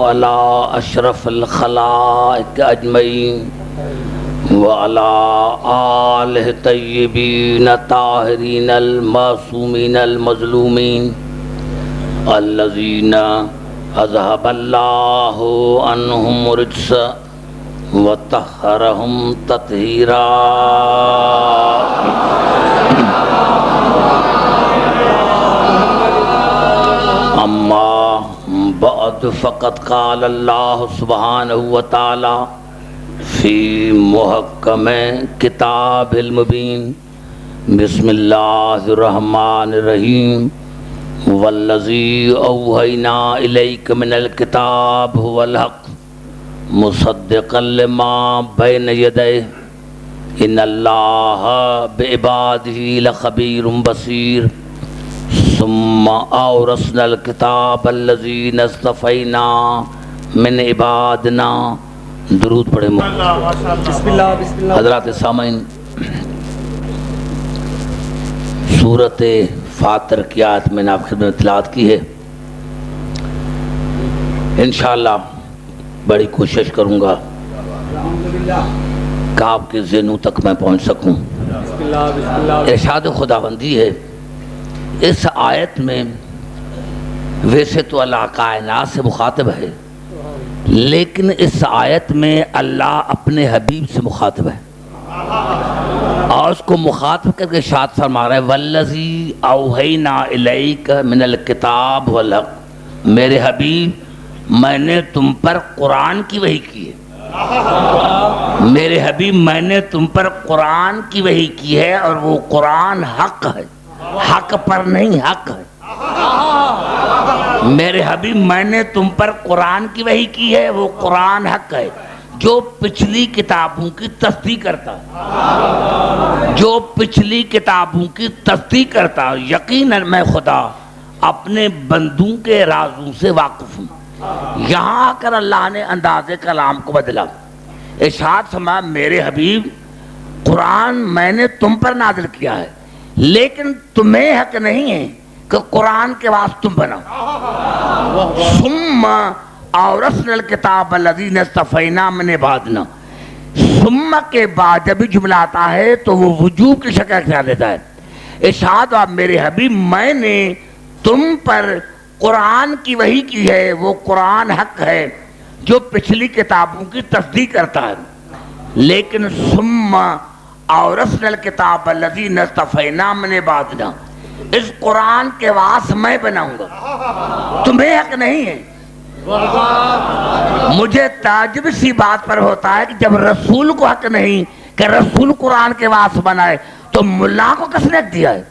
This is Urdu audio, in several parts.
وعلى اشرف الخلائق اجمعین وعلى آلہ طیبین طاہرین المعصومین المظلومین الذین اذهب اللہ عنہم الرجس وطہرہم تطہیرا. اما بعد فقد قال اللہ سبحانہ وتعالی فی محکم کتاب المبین. بسم اللہ الرحمن الرحیم. والذی اوحینا الیک من الکتاب هو الحق مصدقا لما بین یدیہ ان اللہ بعبادہ لخبیر بصیر. ثم اورثنا الکتاب الذین اصطفینا من عبادنا. درود پڑھیں. حضرات سامعین، سورۃ فاطر کی آیت میں نے آپ خدمت میں تلاوت کی ہے. انشاءاللہ بڑی کوشش کروں گا کہ آپ کے ذہنوں تک میں پہنچ سکوں. ارشاد خداوندی ہے اس آیت میں. ویسے تو اللہ کائنات سے مخاطب ہے، لیکن اس آیت میں اللہ اپنے حبیب سے مخاطب ہے اور اس کو مخاطب کر کے ارشاد فرما رہا ہے والذی اوحینا الیک من الکتاب والحق. میرے حبیب میں نے تم پر قرآن کی وحی کی ہے. میرے حبیب میں نے تم پر قرآن کی وحی کی ہے اور وہ قرآن حق ہے، حق پر نہیں، حق ہے. میرے حبیب میں نے تم پر قرآن کی وحی کی ہے، وہ قرآن حق ہے جو پچھلی کتابوں کی تصدیق کرتا ہے، جو پچھلی کتابوں کی تصدیق کرتا ہے. یقیناً میں خدا اپنے بندوں کے رازوں سے واقف ہوں. یہاں آ کر اللہ نے انداز کلام کو بدلا. ارشاد فرمایا میرے حبیب قرآن میں نے تم پر نازل کیا ہے، لیکن تمہیں حق نہیں ہے کہ قرآن کے واسطے تم بناؤ. ثم اورثنا الکتاب الذین اصطفینا من عبادنا. ثم کے بعد جب بھی جملہ آتا ہے تو وہ وجوب کی شکل اختیار لیتا ہے. ارشاد میرے حبیب میں نے تم پر قرآن کی وحی کی ہے، وہ قرآن حق ہے جو پچھلی کتابوں کی تصدیق کرتا ہے. لیکن ثم اورثنا الکتاب الذین اصطفینا من عبادنا، اس قرآن کے واسطے میں بناؤں گا، تمہیں حق نہیں ہے. مجھے تعجب سی بات پر ہوتا ہے کہ جب رسول کو حق نہیں کہ رسول قرآن کے واسطے بنائے تو ملا کو کس نے دیا ہے؟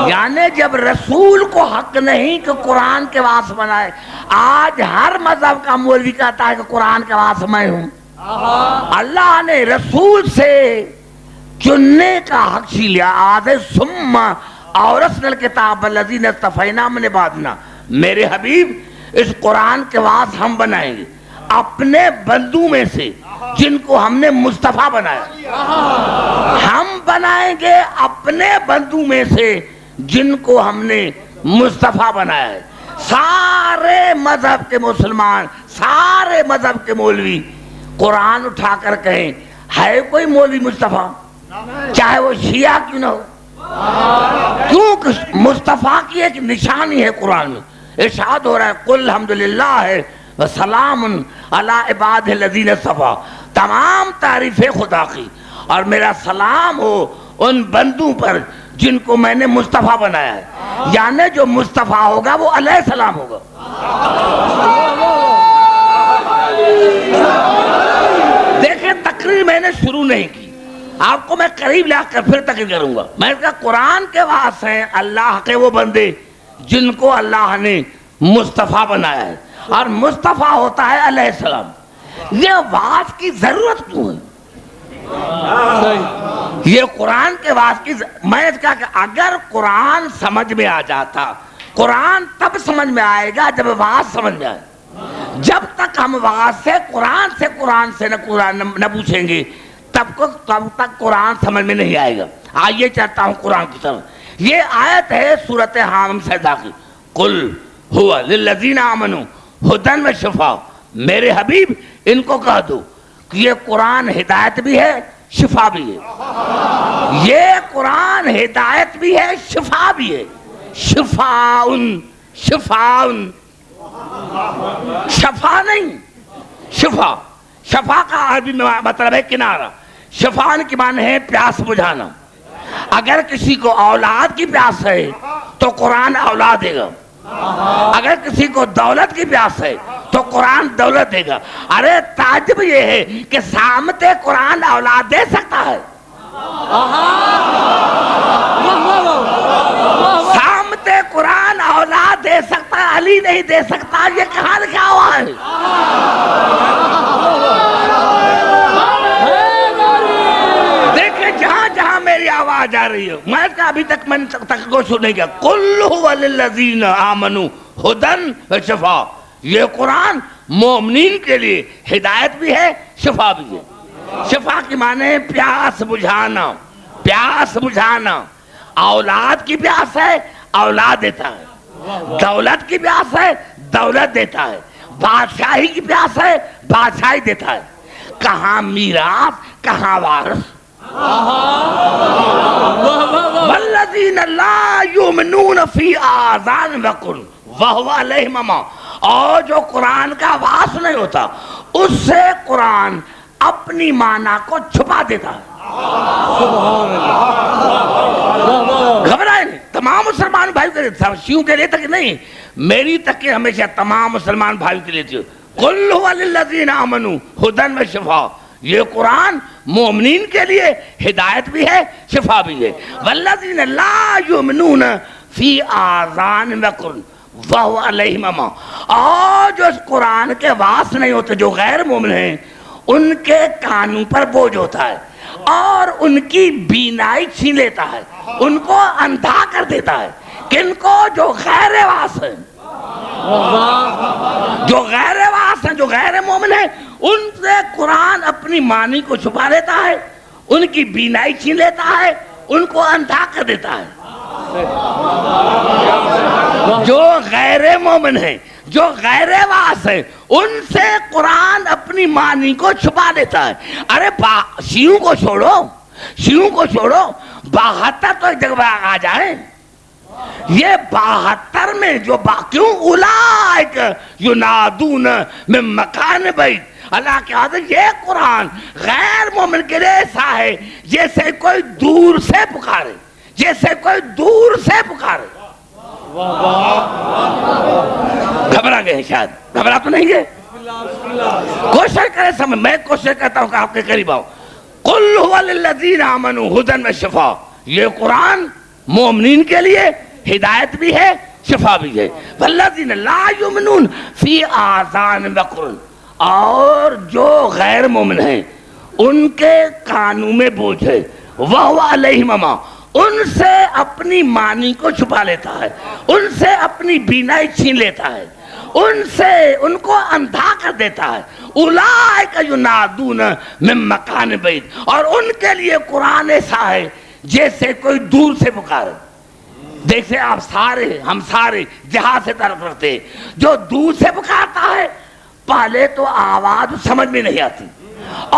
یعنی جب رسول کو حق نہیں کہ قرآن کے واسطے بنائے، آج ہر مذہب کا مولوی کہتا ہے کہ قرآن کے واسطے میں ہوں. اللہ نے رسول سے چننے کا حق چھین لیا. آدھے ثم اورثنا الکتاب الذین اصطفینا من عبادنا. میرے حبیب اس قرآن کے واسطے ہم بنائیں گے اپنے بندوں میں سے جن کو ہم نے مصطفیٰ بنایا. ہم بنائیں گے اپنے بندوں میں سے جن کو ہم نے مصطفیٰ بنایا ہے. سارے مذہب کے مسلمان، سارے مذہب کے مولوی قرآن اٹھا کر کہیں ہے کوئی مولوی مصطفیٰ، چاہے وہ شیعہ کیوں نہ ہو، کیونکہ مصطفیٰ کی ایک نشانی ہے قرآن میں. ارشاد ہو رہا ہے قل الحمدللہ ہے وسلام علی عبادہ الذین اصطفیٰ. تمام تعریفیں خدا کی اور میرا سلام ہو ان بندوں پر جن کو میں نے مصطفیٰ بنایا ہے. یعنی جو مصطفیٰ ہوگا وہ علیہ السلام ہوگا. دیکھیں تقریر میں نے شروع نہیں کی، آپ کو میں قریب لا کر پھر تقریر کروں گا. میں کہا قرآن کے واسطے ہیں اللہ کے وہ بندے جن کو اللہ نے مصطفیٰ بنایا ہے، اور مصطفیٰ ہوتا ہے علیہ السلام. یہ واس کی ضرورت کیوں ہے؟ یہ قرآن کے واس کی میں نے کہا کہ اگر قرآن سمجھ میں آ جاتا، قرآن تب سمجھ میں آئے گا جب واس سمجھ میں آئے. جب تک ہم واس سے قرآن سے نہ پوچھیں گے تب تک قرآن سمجھ میں نہیں آئے گا. آئیے چاہتا ہوں قرآن کی طرف. یہ آیت ہے سورۃ حامیم سجدہ کی. قل ہوا للذین آمنوا ہدن و شفا، میرے حبیب ان کو کہہ دو کہ یہ قرآن ہدایت بھی ہے شفا بھی ہے، یہ قرآن ہدایت بھی ہے شفا بھی ہے۔ شفاؤن، شفاؤن، شفا نہیں، شفا، شفا کا عربی مطلب ہے کنارہ، شفان کی معنی ہے پیاس بجھانا۔ اگر کسی کو اولاد کی پیاس ہے تو قرآن اولاد دے گا، اگر کسی کو دولت کی پیاس ہے تو قرآن دولت دے گا۔ ارے تعجب یہ ہے کہ سامت قرآن اولاد دے سکتا ہے، سامت قرآن اولاد دے سکتا ہے، علی نہیں دے سکتا، یہ کہاں لکھا ہوا ہے؟ دیکھیں جہاں جہاں میری آواز آ رہی ہے، میں اس کا ابھی تک میں تک کو سن نہیں گیا، قُلْ هُوَ لِلَّذِينَ آمَنُوا هُدًى وَشِفَاءٌ، یہ قرآن مومنین کے لیے ہدایت بھی ہے شفا بھی ہے۔ شفا کی معنی ہے پیاس بجھانا، پیاس بجھانا۔ اولاد کی پیاس ہے اولاد دیتا ہے، دولت کی پیاس ہے دولت دیتا ہے، بادشاہی کی پیاس ہے بادشاہی دیتا ہے۔ کہاں میراث کہاں وارث؟ والذین لا یؤمنون فی آذان وقر وہو علیہم عمی، اور جو قرآن کا واس نہیں ہوتا اس سے قرآن اپنی معنی کو چھپا دیتا ہے۔ گھبرائے نہیں، تمام مسلمان بھائی کے لیے، شیعوں کے لیے تک نہیں، میری تک کہ ہمیشہ تمام مسلمان بھائی کے لیے تھی۔ قُلْ هُوَ لِلَّذِينَ آمَنُوا هُدًى وَشِفَاءٌ، یہ قرآن مومنین کے لیے ہدایت بھی ہے شفا بھی ہے۔ وَالَّذِينَ لَا يُؤْمِنُونَ فِي آذَانِ وَقْرٌ وَهُوَ عَلَيْهِمْ عَمًى، اور جو اس قرآن کے واس نہیں ہوتے، جو غیر مومن ہیں، ان کے کانوں پر بوجھ ہوتا ہے اور ان کی بینائی چھین لیتا ہے، ان کو اندھا کر دیتا ہے۔ کن کو؟ جو غیر واس ہیں، جو غیر واس ہیں، جو غیر مومن ہیں، ان سے قرآن اپنی معنی کو چھپا لیتا ہے، ان کی بینائی چھین لیتا ہے، ان کو اندھا کر دیتا ہے۔ جو غیر مومن ہیں، جو غیر واس ہیں، ان سے قرآن اپنی معنی کو چھپا دیتا ہے۔ ارے شیعوں کو چھوڑو، شیعوں کو چھوڑو، 72 تو ایک جگہ آ جائیں، یہ 72 میں جو کیوں اولئک ینادون من مکان بعید، اللہ کے حضرت یہ قرآن غیر مومن کے لیے ایسا ہے جیسے کوئی دور سے پکارے، جیسے کوئی دور سے پکارے۔ گھبرا گئے شاید، گھبرا تو نہیں گئے؟ کوشش کریں سمجھ، میں کوشش کرتا ہوں کہ آپ کے قریب آؤں۔ قُلْ هُوَ لِلَّذِينَ آمَنُوا هُدًى وَشِفَاءٌ، یہ قرآن مومنین کے لیے ہدایت بھی ہے شفا بھی ہے۔ وَالَّذِينَ لَا يُؤْمِنُونَ فِي آذَانِ وَقْرٌ، اور جو غیر مومن ہیں ان کے کانوں میں بوجھ ہے، وَهُوَ عَلَيْهِمْ عَمًى، ان سے اپنی معنی کو چھپا لیتا ہے، ان سے اپنی بینائی چھین لیتا ہے، ان سے ان کو اندھا کر دیتا ہے۔ اولئک ینادون من مکان بعید، اور ان کے لیے قرآن ایسا ہے جیسے کوئی دور سے پکارے۔ دیکھیں آپ سارے، ہم سارے جہاز سے تعلق رکھتے ہیں، جو دور سے پکارتا ہے پہلے تو آواز سمجھ میں نہیں آتی،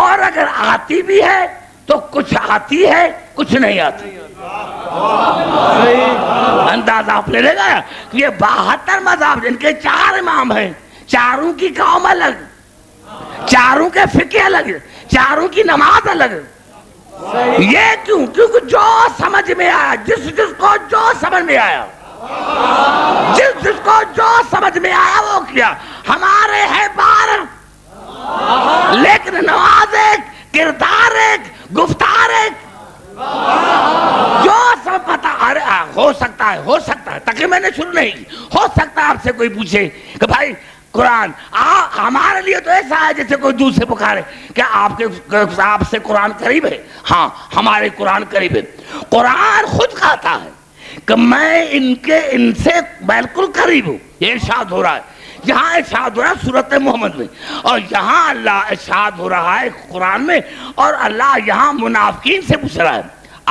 اور اگر آتی بھی ہے تو کچھ آتی ہے کچھ نہیں آتی۔ اندازہ آپ لے لے گا کہ یہ 72 مذہب جن کے 4 امام ہیں، چاروں کی قوم الگ، چاروں کے فقہ الگ، چاروں کی نماز الگ۔ یہ کیوں؟ کیونکہ جو سمجھ میں آیا، جس کو جو سمجھ میں آیا، جس کو جو سمجھ میں آیا وہ کیا۔ ہمارے ہے 12 لیکن نماز ایک، کردار ایک، گفتار ایک، جو سب پتا۔ ارے ہو سکتا ہے تاکہ میں نے شروع نہیں کی، ہو سکتا ہے آپ سے کوئی پوچھے کہ بھائی قرآن ہمارے لیے تو ایسا ہے جیسے کوئی دور سے پکارے، کیا آپ سے قرآن قریب ہے؟ ہاں ہمارے قرآن قریب ہے۔ قرآن خود کہتا ہے کہ میں ان سے بالکل قریب ہوں، یہ ارشاد ہو رہا ہے۔ یہاں ارشاد ہو رہا ہے سورۃ محمد میں، اور یہاں اللہ ارشاد ہو رہا ہے قرآن میں، اور اللہ یہاں منافقین سے پوچھ رہا ہے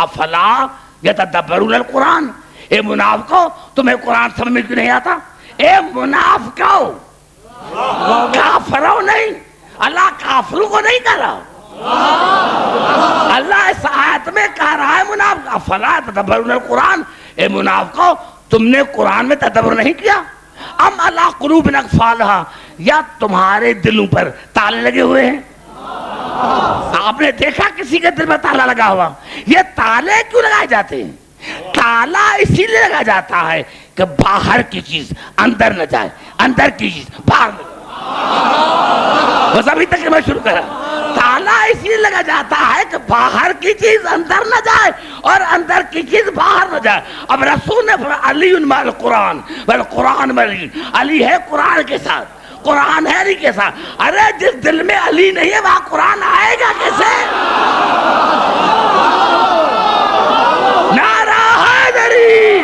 افلا یتدبرون القرآن، اے منافقو تمہیں قرآن سمجھ میں کیوں نہیں آتا؟ اے منافقو، کافروں نہیں، اللہ کافروں کو نہیں کہہ رہا، اللہ اس آیت میں کہہ رہا ہے منافق فلا تدبرون القرآن، اے منافقو تم نے قرآن میں تدبر نہیں کیا، ام اللہ قلوب اقفالہا، یا تمہارے دلوں پر تالے لگے ہوئے ہیں؟ آپ نے دیکھا کسی کے دل میں تالا لگا ہوا؟ یہ تالے کیوں لگائے جاتے ہیں؟ تالا اسی لیے لگا جاتا ہے کہ باہر کی چیز اندر نہ جائے، اندر کی چیز باہر نہ جائے۔ بس ابھی تک میں شروع کرا، تالا اسی لیے لگا جاتا ہے کہ باہر کی چیز اندر نہ جائے اور اندر کی چیز باہر نہ جائے۔ اب رسول نے فرمایا علی مع القرآن والقرآن مع علی، علی ہے قرآن کے ساتھ، قرآن ہے علی کے ساتھ۔ ارے جس دل میں علی نہیں ہے وہاں قرآن آئے گا کیسے؟ نعرہ حیدری،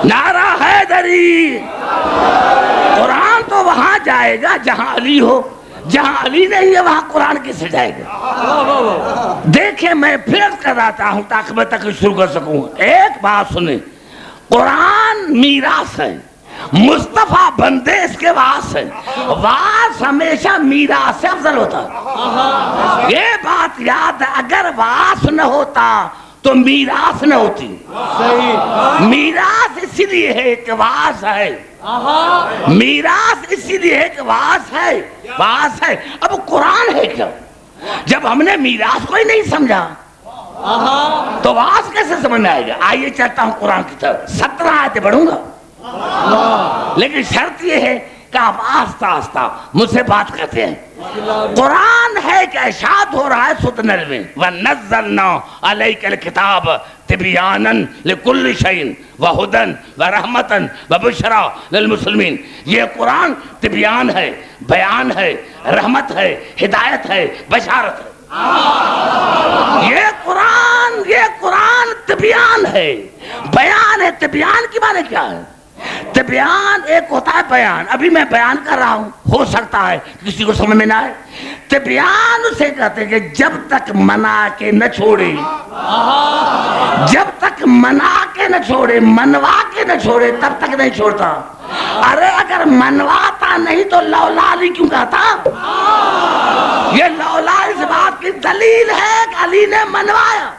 نعرہ حیدری۔ قرآن تو وہاں جائے گا جہاں علی ہو، جہاں علی نہیں ہے وہاں قرآن کیسے جائے گا؟ دیکھیں میں پھر کر رہا ہوں تاکہ میں تک شروع کر سکوں۔ ایک بات سنیں، قرآن میراث ہے، مصطفیٰ بندے اس کے وارث ہیں، وارث ہمیشہ میراث سے افضل ہوتا ہے۔ یہ بات یاد ہے، اگر وارث نہ ہوتا تو میراث نہ ہوتی۔ میراث اسی لیے ہے کہ وارث ہے، میراث اسی لیے ہے کہ وارث ہے، وارث ہے۔ اب قرآن ہے کیا؟ جب ہم نے میراث کو ہی نہیں سمجھا تو وارث کیسے سمجھ میں آئے گا؟ آئیے چلتا ہوں قرآن کی طرف، 17 آیتیں پڑھوں گا، لیکن شرط یہ ہے کہ آپ آہستہ آہستہ مجھ سے بات کرتے ہیں۔ قرآن ہے کہ ارشاد ہو رہا ہے سورۃ النجم میں، وَنَزَّلْنَا عَلَيْكَ الْكِتَابَ تِبْيَانًا لِكُلِّ شَيْءٍ وَهُدًى وَرَحْمَةً وَبُشْرَىٰ لِلْمُسْلِمِينَ۔ یہ قرآن تبیان ہے، بیان ہے، رحمت ہے، ہدایت ہے، بشارت ہے۔ یہ قرآن تبیان ہے، بیان ہے۔ تبیان کی معنی کیا ہے؟ تبیان ایک ہوتا ہے بیان، ابھی میں بیان کر رہا ہوں، ہو سکتا ہے کسی کو سمجھ میں نہ آئے۔ تبیان اسے کہتے ہیں کہ جب تک منا کے نہ چھوڑے، جب تک منا کے نہ چھوڑے، منوا کے نہ چھوڑے تب تک نہیں چھوڑتا۔ ارے اگر منواتا نہیں تو لولا علی کیوں کہتا؟ یہ لولا اس بات کی دلیل ہے کہ علی نے منوایا۔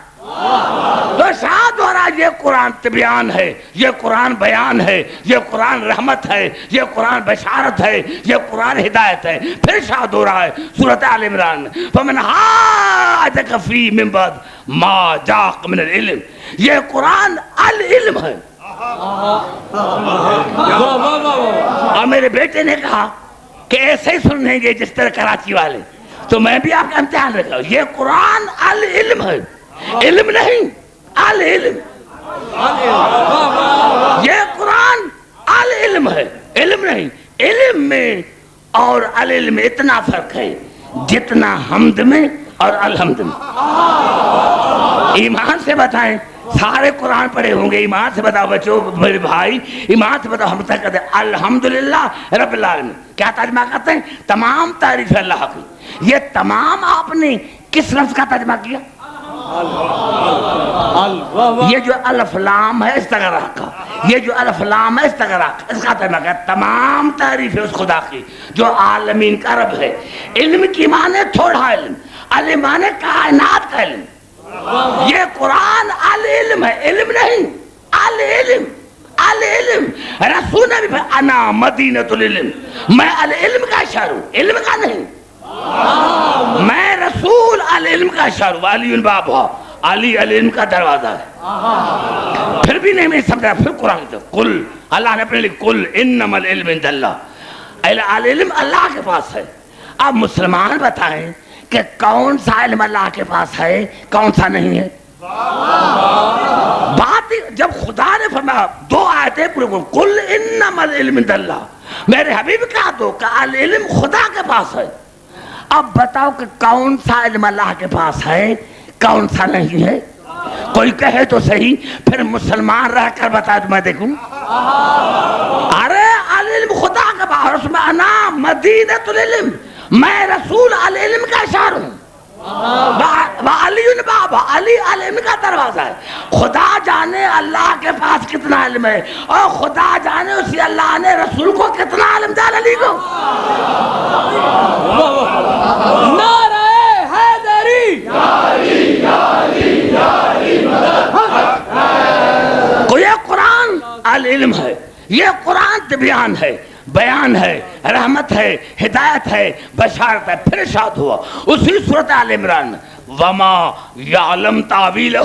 تو شاد ہو رہا یہ قرآن تبیان ہے، یہ قرآن بیان ہے، یہ قرآن رحمت ہے، یہ قرآن بشارت ہے، یہ قرآن ہدایت ہے۔ پھر شاد ہو رہا ہے سورۃ آل عمران میں، فَمَنْ حَاجَكَ فِيهِ مِنْ بَعْدِ مَا جَاءَكَ مِنَ الْعِلْمِ، یہ قرآن العلم ہے۔ اور میرے بیٹے نے کہا کہ ایسے ہی سنیں گے جس طرح کراچی والے، تو میں بھی آپ کا امتحان رکھا ہوں۔ یہ قرآن العلم ہے، علم نہیں، العلم۔ یہ قرآن العلم ہے، علم نہیں۔ علم میں اور العلم میں اتنا فرق ہے جتنا حمد میں اور الحمد میں۔ ایمان سے بتائیں، سارے قرآن پڑھے ہوں گے، ایمان سے بتاؤ بچوں، میرے بھائی ایمان سے بتاؤ، ہم تک کہتے ہیں الحمدللہ رب العالمین۔ کیا ترجمہ کرتے ہیں؟ تمام تعریف اللہ کی۔ یہ تمام آپ نے کس لفظ کا ترجمہ کیا؟ یہ جو الف لام ہے استغراق کا، یہ جو الف لام ہے استغراق، اس کا ترجمہ کیا؟ تمام تعریف ہے اس خدا کی جو عالمین کا رب ہے۔ علم کی معنی تھوڑا علم، علم معنی کائنات کا علم۔ یہ قرآن العلم ہے، علم نہیں، العلم، العلم۔ رسول نے بھی انا مدینۃ العلم، میں العلم کا اشارہ ہوں، علم کا نہیں۔ میں رسول العلم کا اشارہ ہوں، علی الباب ہوا، علی العلم کا دروازہ ہے۔ پھر بھی نہیں میں سمجھا، پھر قرآن کی طرف قل، اللہ نے اپنے لئے قل انما العلم عند اللہ، العلم اللہ کے پاس ہے۔ اب مسلمان بتائیں کہ کون سا علم اللہ کے پاس ہے، کون سا نہیں ہے؟ بات جب خدا نے فرمایا، دو آیتیں پورے کو، قل انما العلم عند اللہ، میرے حبیب کہا دو کہ العلم خدا کے پاس ہے۔ اب بتاؤ کہ کون سا علم اللہ کے پاس ہے، کون سا نہیں ہے؟ کوئی کہے تو صحیح، پھر مسلمان رہ کر بتا تو میں دیکھوں۔ ارے العلم خدا کے پاس، اس میں انا مدینۃ العلم، میں رسول العلم کا اشارہ ہوں۔ علی بابا، علی علم کا دروازہ ہے. خدا جانے اللہ کے پاس کتنا علم ہے، اور خدا جانے اسی اللہ نے رسول کو کتنا علم دیا علی کو. نعرہ حیدری کو یہ قرآن العلم ہے، یہ قرآن طبیان ہے، بیان ہے، رحمت ہے، ہدایت ہے، بشارت ہے. پھر ارشاد ہوا اسی سورۃ آل عمران میں وما یعلم تاویلہ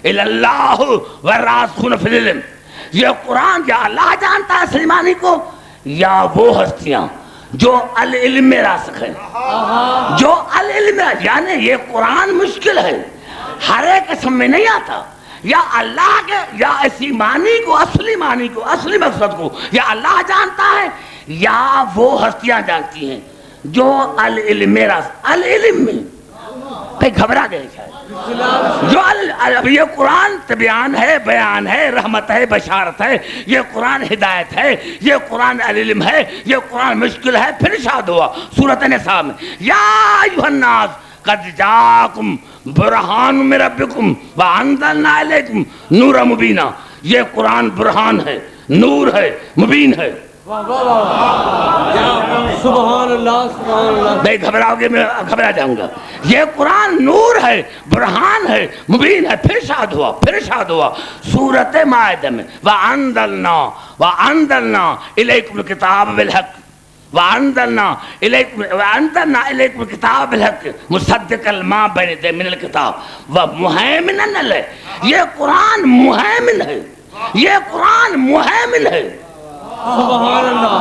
الا اللہ والراسخون فی العلم. یہ قرآن یا اللہ جانتا ہے اصلی معنی کو، یا وہ ہستیاں جو العلم میں راسخ ہیں، جو العلم، یعنی یہ قرآن مشکل ہے، ہر ایک قسم میں نہیں آتا. یا اللہ کے یا اسی معنی کو، اصلی معنی کو، اصلی مقصد کو یا اللہ جانتا ہے یا وہ ہستیاں جانتی ہیں جو العلم میں راسخ. العلم میں کہیں گھبرا گئے شاید. جو یہ قرآن طبیان ہے، بیان ہے، رحمت ہے، بشارت ہے، یہ قرآن ہدایت ہے، یہ قرآن العلم ہے، یہ قرآن مشکل ہے. پھر ارشاد ہوا سورۃ نساء میں یا ایھا الناس قد جاءکم برہان من ربکم وانزلنا الیکم نورا مبینا. یہ قرآن برہان ہے، نور ہے، مبین ہے. سبحان اللہ سبحان اللہ. نہیں گھبراؤ گے میں گھبرا جاؤں گا. یہ قرآن نور ہے، برہان ہے، مبین ہے. پھر ارشاد ہوا سورۃ مائدہ میں وَأَنزَلْنَا إِلَيْكُمُ الْكِتَابَ بِالْحَقِّ وَأَنزَلْنَا إِلَيْكُمُ الْكِتَابَ بِالْحَقِّ مُصَدِّقًا لِمَا بَيْنَ يَدَيْهِ مِنَ الْكِتَابِ وَمُهَيْمِنًا عَلَيْهِ. یہ قرآن مہیمن ہے، یہ قرآن مہیمن ہے. سبحان اللہ.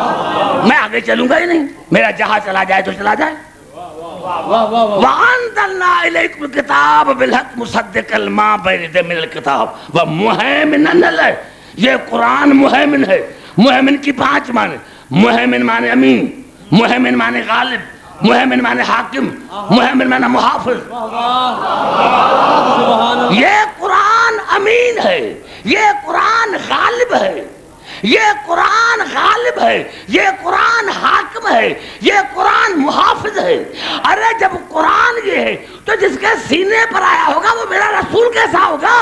میں آگے چلوں گا ہی نہیں، میرا جہاں چلا جائے تو چلا جائے. وَأَنزَلْنَا إِلَيْكُمُ الْكِتَابَ بِالْحَقِّ مُصَدِّقًا لِمَا بَيْنَ يَدَيْهِ مِنَ الْكِتَابِ وَمُهَيْمِنًا عَلَيْهِ. یہ قرآن مہیمن ہے. مہیمن کی 5 معنی. مہیمن معنی امین، مہیمن معنی غالب، مہیمن معنی حاکم، مہیمن معنی محافظ. یہ قرآن امین ہے، یہ قرآن غالب ہے، یہ قرآن غالب ہے، یہ قرآن حاکم ہے، یہ قرآن محافظ ہے. ارے جب قرآن یہ ہے تو جس کے سینے پر آیا ہوگا وہ میرا رسول کیسا ہوگا؟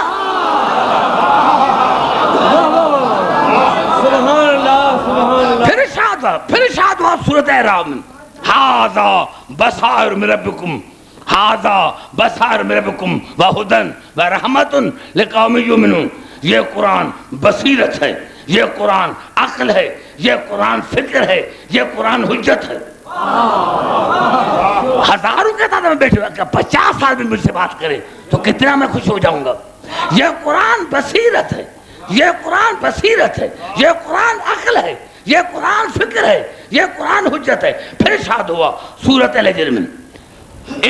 سبحان اللہ سبحان اللہ. پھر ارشاد ہوا سورۃ اعراف میں ھذا بصائر من ربکم ھذا بصائر من ربکم وھدی ورحمۃ لقوم یؤمنون. یہ قرآن بصیرت ہے، یہ قرآن عقل ہے، یہ قرآن فکر ہے، یہ قرآن حجت ہے. ہزاروں کے تعداد میں بیٹھے ہوئے 50 سال بھی مجھ سے بات کرے تو کتنا میں خوش ہو جاؤں گا. یہ قرآن بصیرت ہے، یہ قرآن بصیرت ہے، یہ قرآن عقل ہے، یہ قرآن فکر ہے، یہ قرآن حجت ہے. پھر ارشاد ہوا سورۃ الحجر میں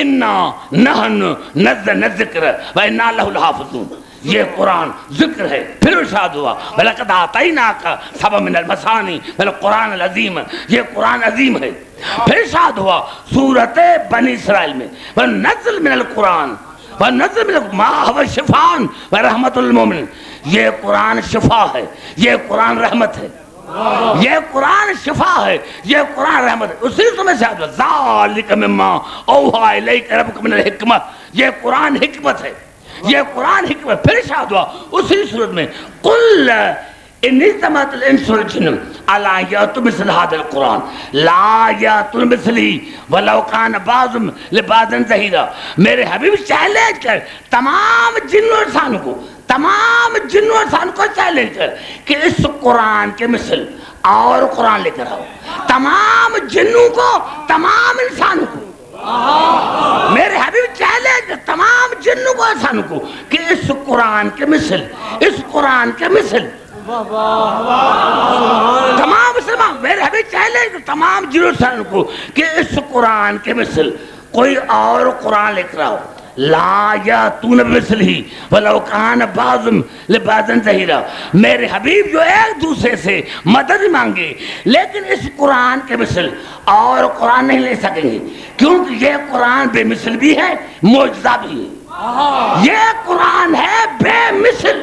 انا نحن نزلنا الذکر وانا لہ لحافظون. یہ قرآن ذکر ہے. پھر ارشاد ہوا وَلَقَدْ آتَيْنَاكَ سَبْعًا مِنَ الْمَثَانِي وَالْقُرْآنِ الْعَظِيمِ. یہ قرآن عظیم ہے. پھر ارشاد ہوا سورۃ بنی اسرائیل میں وَنَزِّلْ مِنَ الْقُرْآنِ وَنَزِّلْ مِنَ مَا هُوَ شِفَاءٌ وَرَحْمَةٌ لِلْمُؤْمِنِينَ. یہ قرآن شفا ہے، یہ قرآن رحمت ہے، یہ قرآن شفا ہے، یہ قرآن رحمت ہے. اسی سمے سے ذَلِكَ مِمَّا أَوْحَىٰ إِلَيْكَ رَبُّكَ مِنَ الْحِكْمَةِ. یہ قرآن حکمت ہے، یہ قرآن حکمت. پھر ارشاد ہوا اسی صورت میں قُلْ إِنِ اجْتَمَعَتِ الْإِنسُ وَالْجِنُّ عَلَىٰ أَن يَأْتُوا بِمِثْلِ هَٰذَا الْقُرْآنِ لَا يَأْتُونَ بِمِثْلِهِ وَلَوْ كَانَ بَعْضُهُمْ لِبَعْضٍ ظَهِيرًا. میرے حبیب چیلنج کر تمام جن و انسانوں کو، تمام جن و انسانوں کو چیلنج کر کہ اس قرآن کے مثل اور قرآن لے کر آؤ. تمام جنوں کو، تمام انسانوں کو میرے حبیب چیلنج تمام جنوں کو، انسانوں کو کہ اس قرآن کے مثل، اس قرآن کے مثل تمام مسلمان. میرے حبیب چیلنج تمام جنوں انسانوں کو کہ اس قرآن کے مثل کوئی اور قرآن لے کر آؤ. لا یاتون بمثلہ ولو کان بعضهم لبعض ظہیرا. میرے حبیب جو ایک دوسرے سے مدد مانگے لیکن اس قرآن کے مثل اور قرآن نہیں لے سکیں گے، کیونکہ یہ قرآن بے مثل بھی ہے، معجزہ بھی ہے. یہ قرآن ہے بے مثل.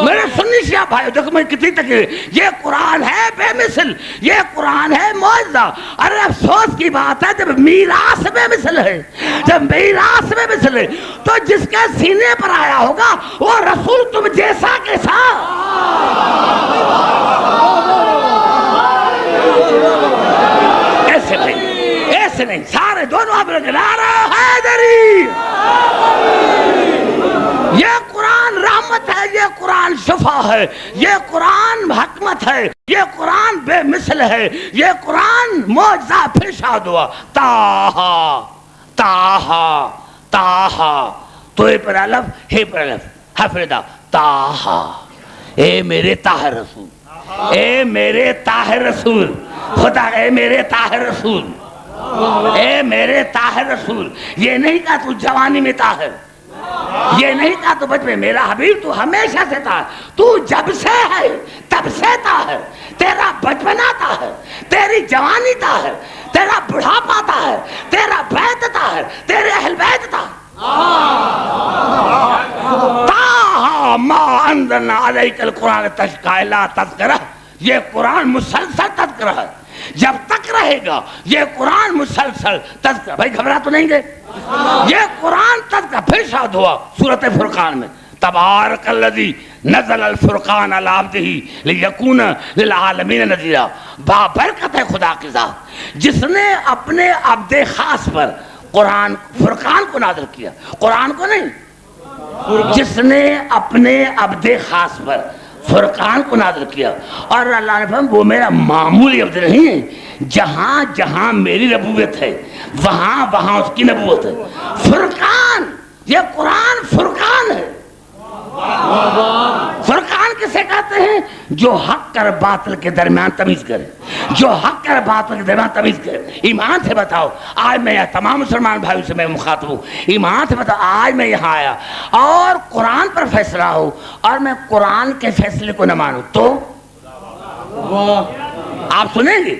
میرے سنی شیعہ بھائیو دیکھو میں کتنی تکلیف، یہ قرآن ہے بے مثل، یہ قرآن ہے معجزہ۔ ارے افسوس کی بات ہے جب میراث بے مثل ہے، جب میراث بے مثل ہے تو جس کے سینے پر آیا ہوگا وہ رسول تم جیسا کیسا۔ ایسے نہیں، ایسے نہیں، سارے دونوں آپ لوگ نعرہ حیدری۔ یہ قرآن رحمت ہے، یہ قرآن شفا ہے، یہ قرآن حکمت ہے، یہ قرآن بے مثل ہے، یہ قرآن معجزہ پھر شاد ہوا۔ تاہا تاہا تاہا، تو اے پر الف ہے پر الف حفردہ تاہا، اے میرے طاہر رسول، اے میرے طاہر رسول، خدا اے میرے طاہر رسول، اے میرے طاہر رسول۔ یہ نہیں کہا تو جوانی میں طاہر، یہ نہیں کہا تو بچپن، میرا حبیب تو ہمیشہ سے طاہر، تو جب سے ہے تب سے طاہر، تیرا بچپنا طاہر، تیری جوانی طاہر، تیرا بڑھاپا طاہر، تیرا بیت طاہر، تیرے اہل بیت طاہر۔ تاہا ما انزلنا علیک القرآن تشقی لا تذکرہ، یہ قرآن مسلسل تذکرہ ہے، جب تک رہے گا یہ قرآن مسلسل تذکرہ۔ بھائی گھبرا تو نہیں گئے؟ یہ قرآن تذکرہ پھر شاد ہوا سورۃ فرقان میں، تبارک الذی نزل الفرقان علی عبدہ لیکون للعالمین نذیرا۔ بابرکت ہے خدا کی ذات جس نے اپنے عبد خاص پر قرآن فرقان کو نازل کیا، قرآن کو نہیں، جس نے اپنے عبد خاص پر فرقان کو نازل کیا۔ اور اللہ نے فرمایا وہ میرا معمولی عبد نہیں ہے، جہاں جہاں میری ربوبیت ہے وہاں وہاں اس کی نبوت ہے۔ فرقان، یہ قرآن فرقان ہے۔ فرقان کسے کہتے ہیں؟ جو حق اور باطل کے درمیان تمیز کرے، جو حق اور باطل کے درمیان تمیز کرے۔ ایمان سے بتاؤ، آج میں یہاں تمام مسلمان بھائیوں سے میں مخاطب ہوں، ایمان سے بتاؤ آج میں یہاں آیا اور قرآن پر فیصلہ ہو اور میں قرآن کے فیصلے کو نہ مانوں تو آپ سنیں گے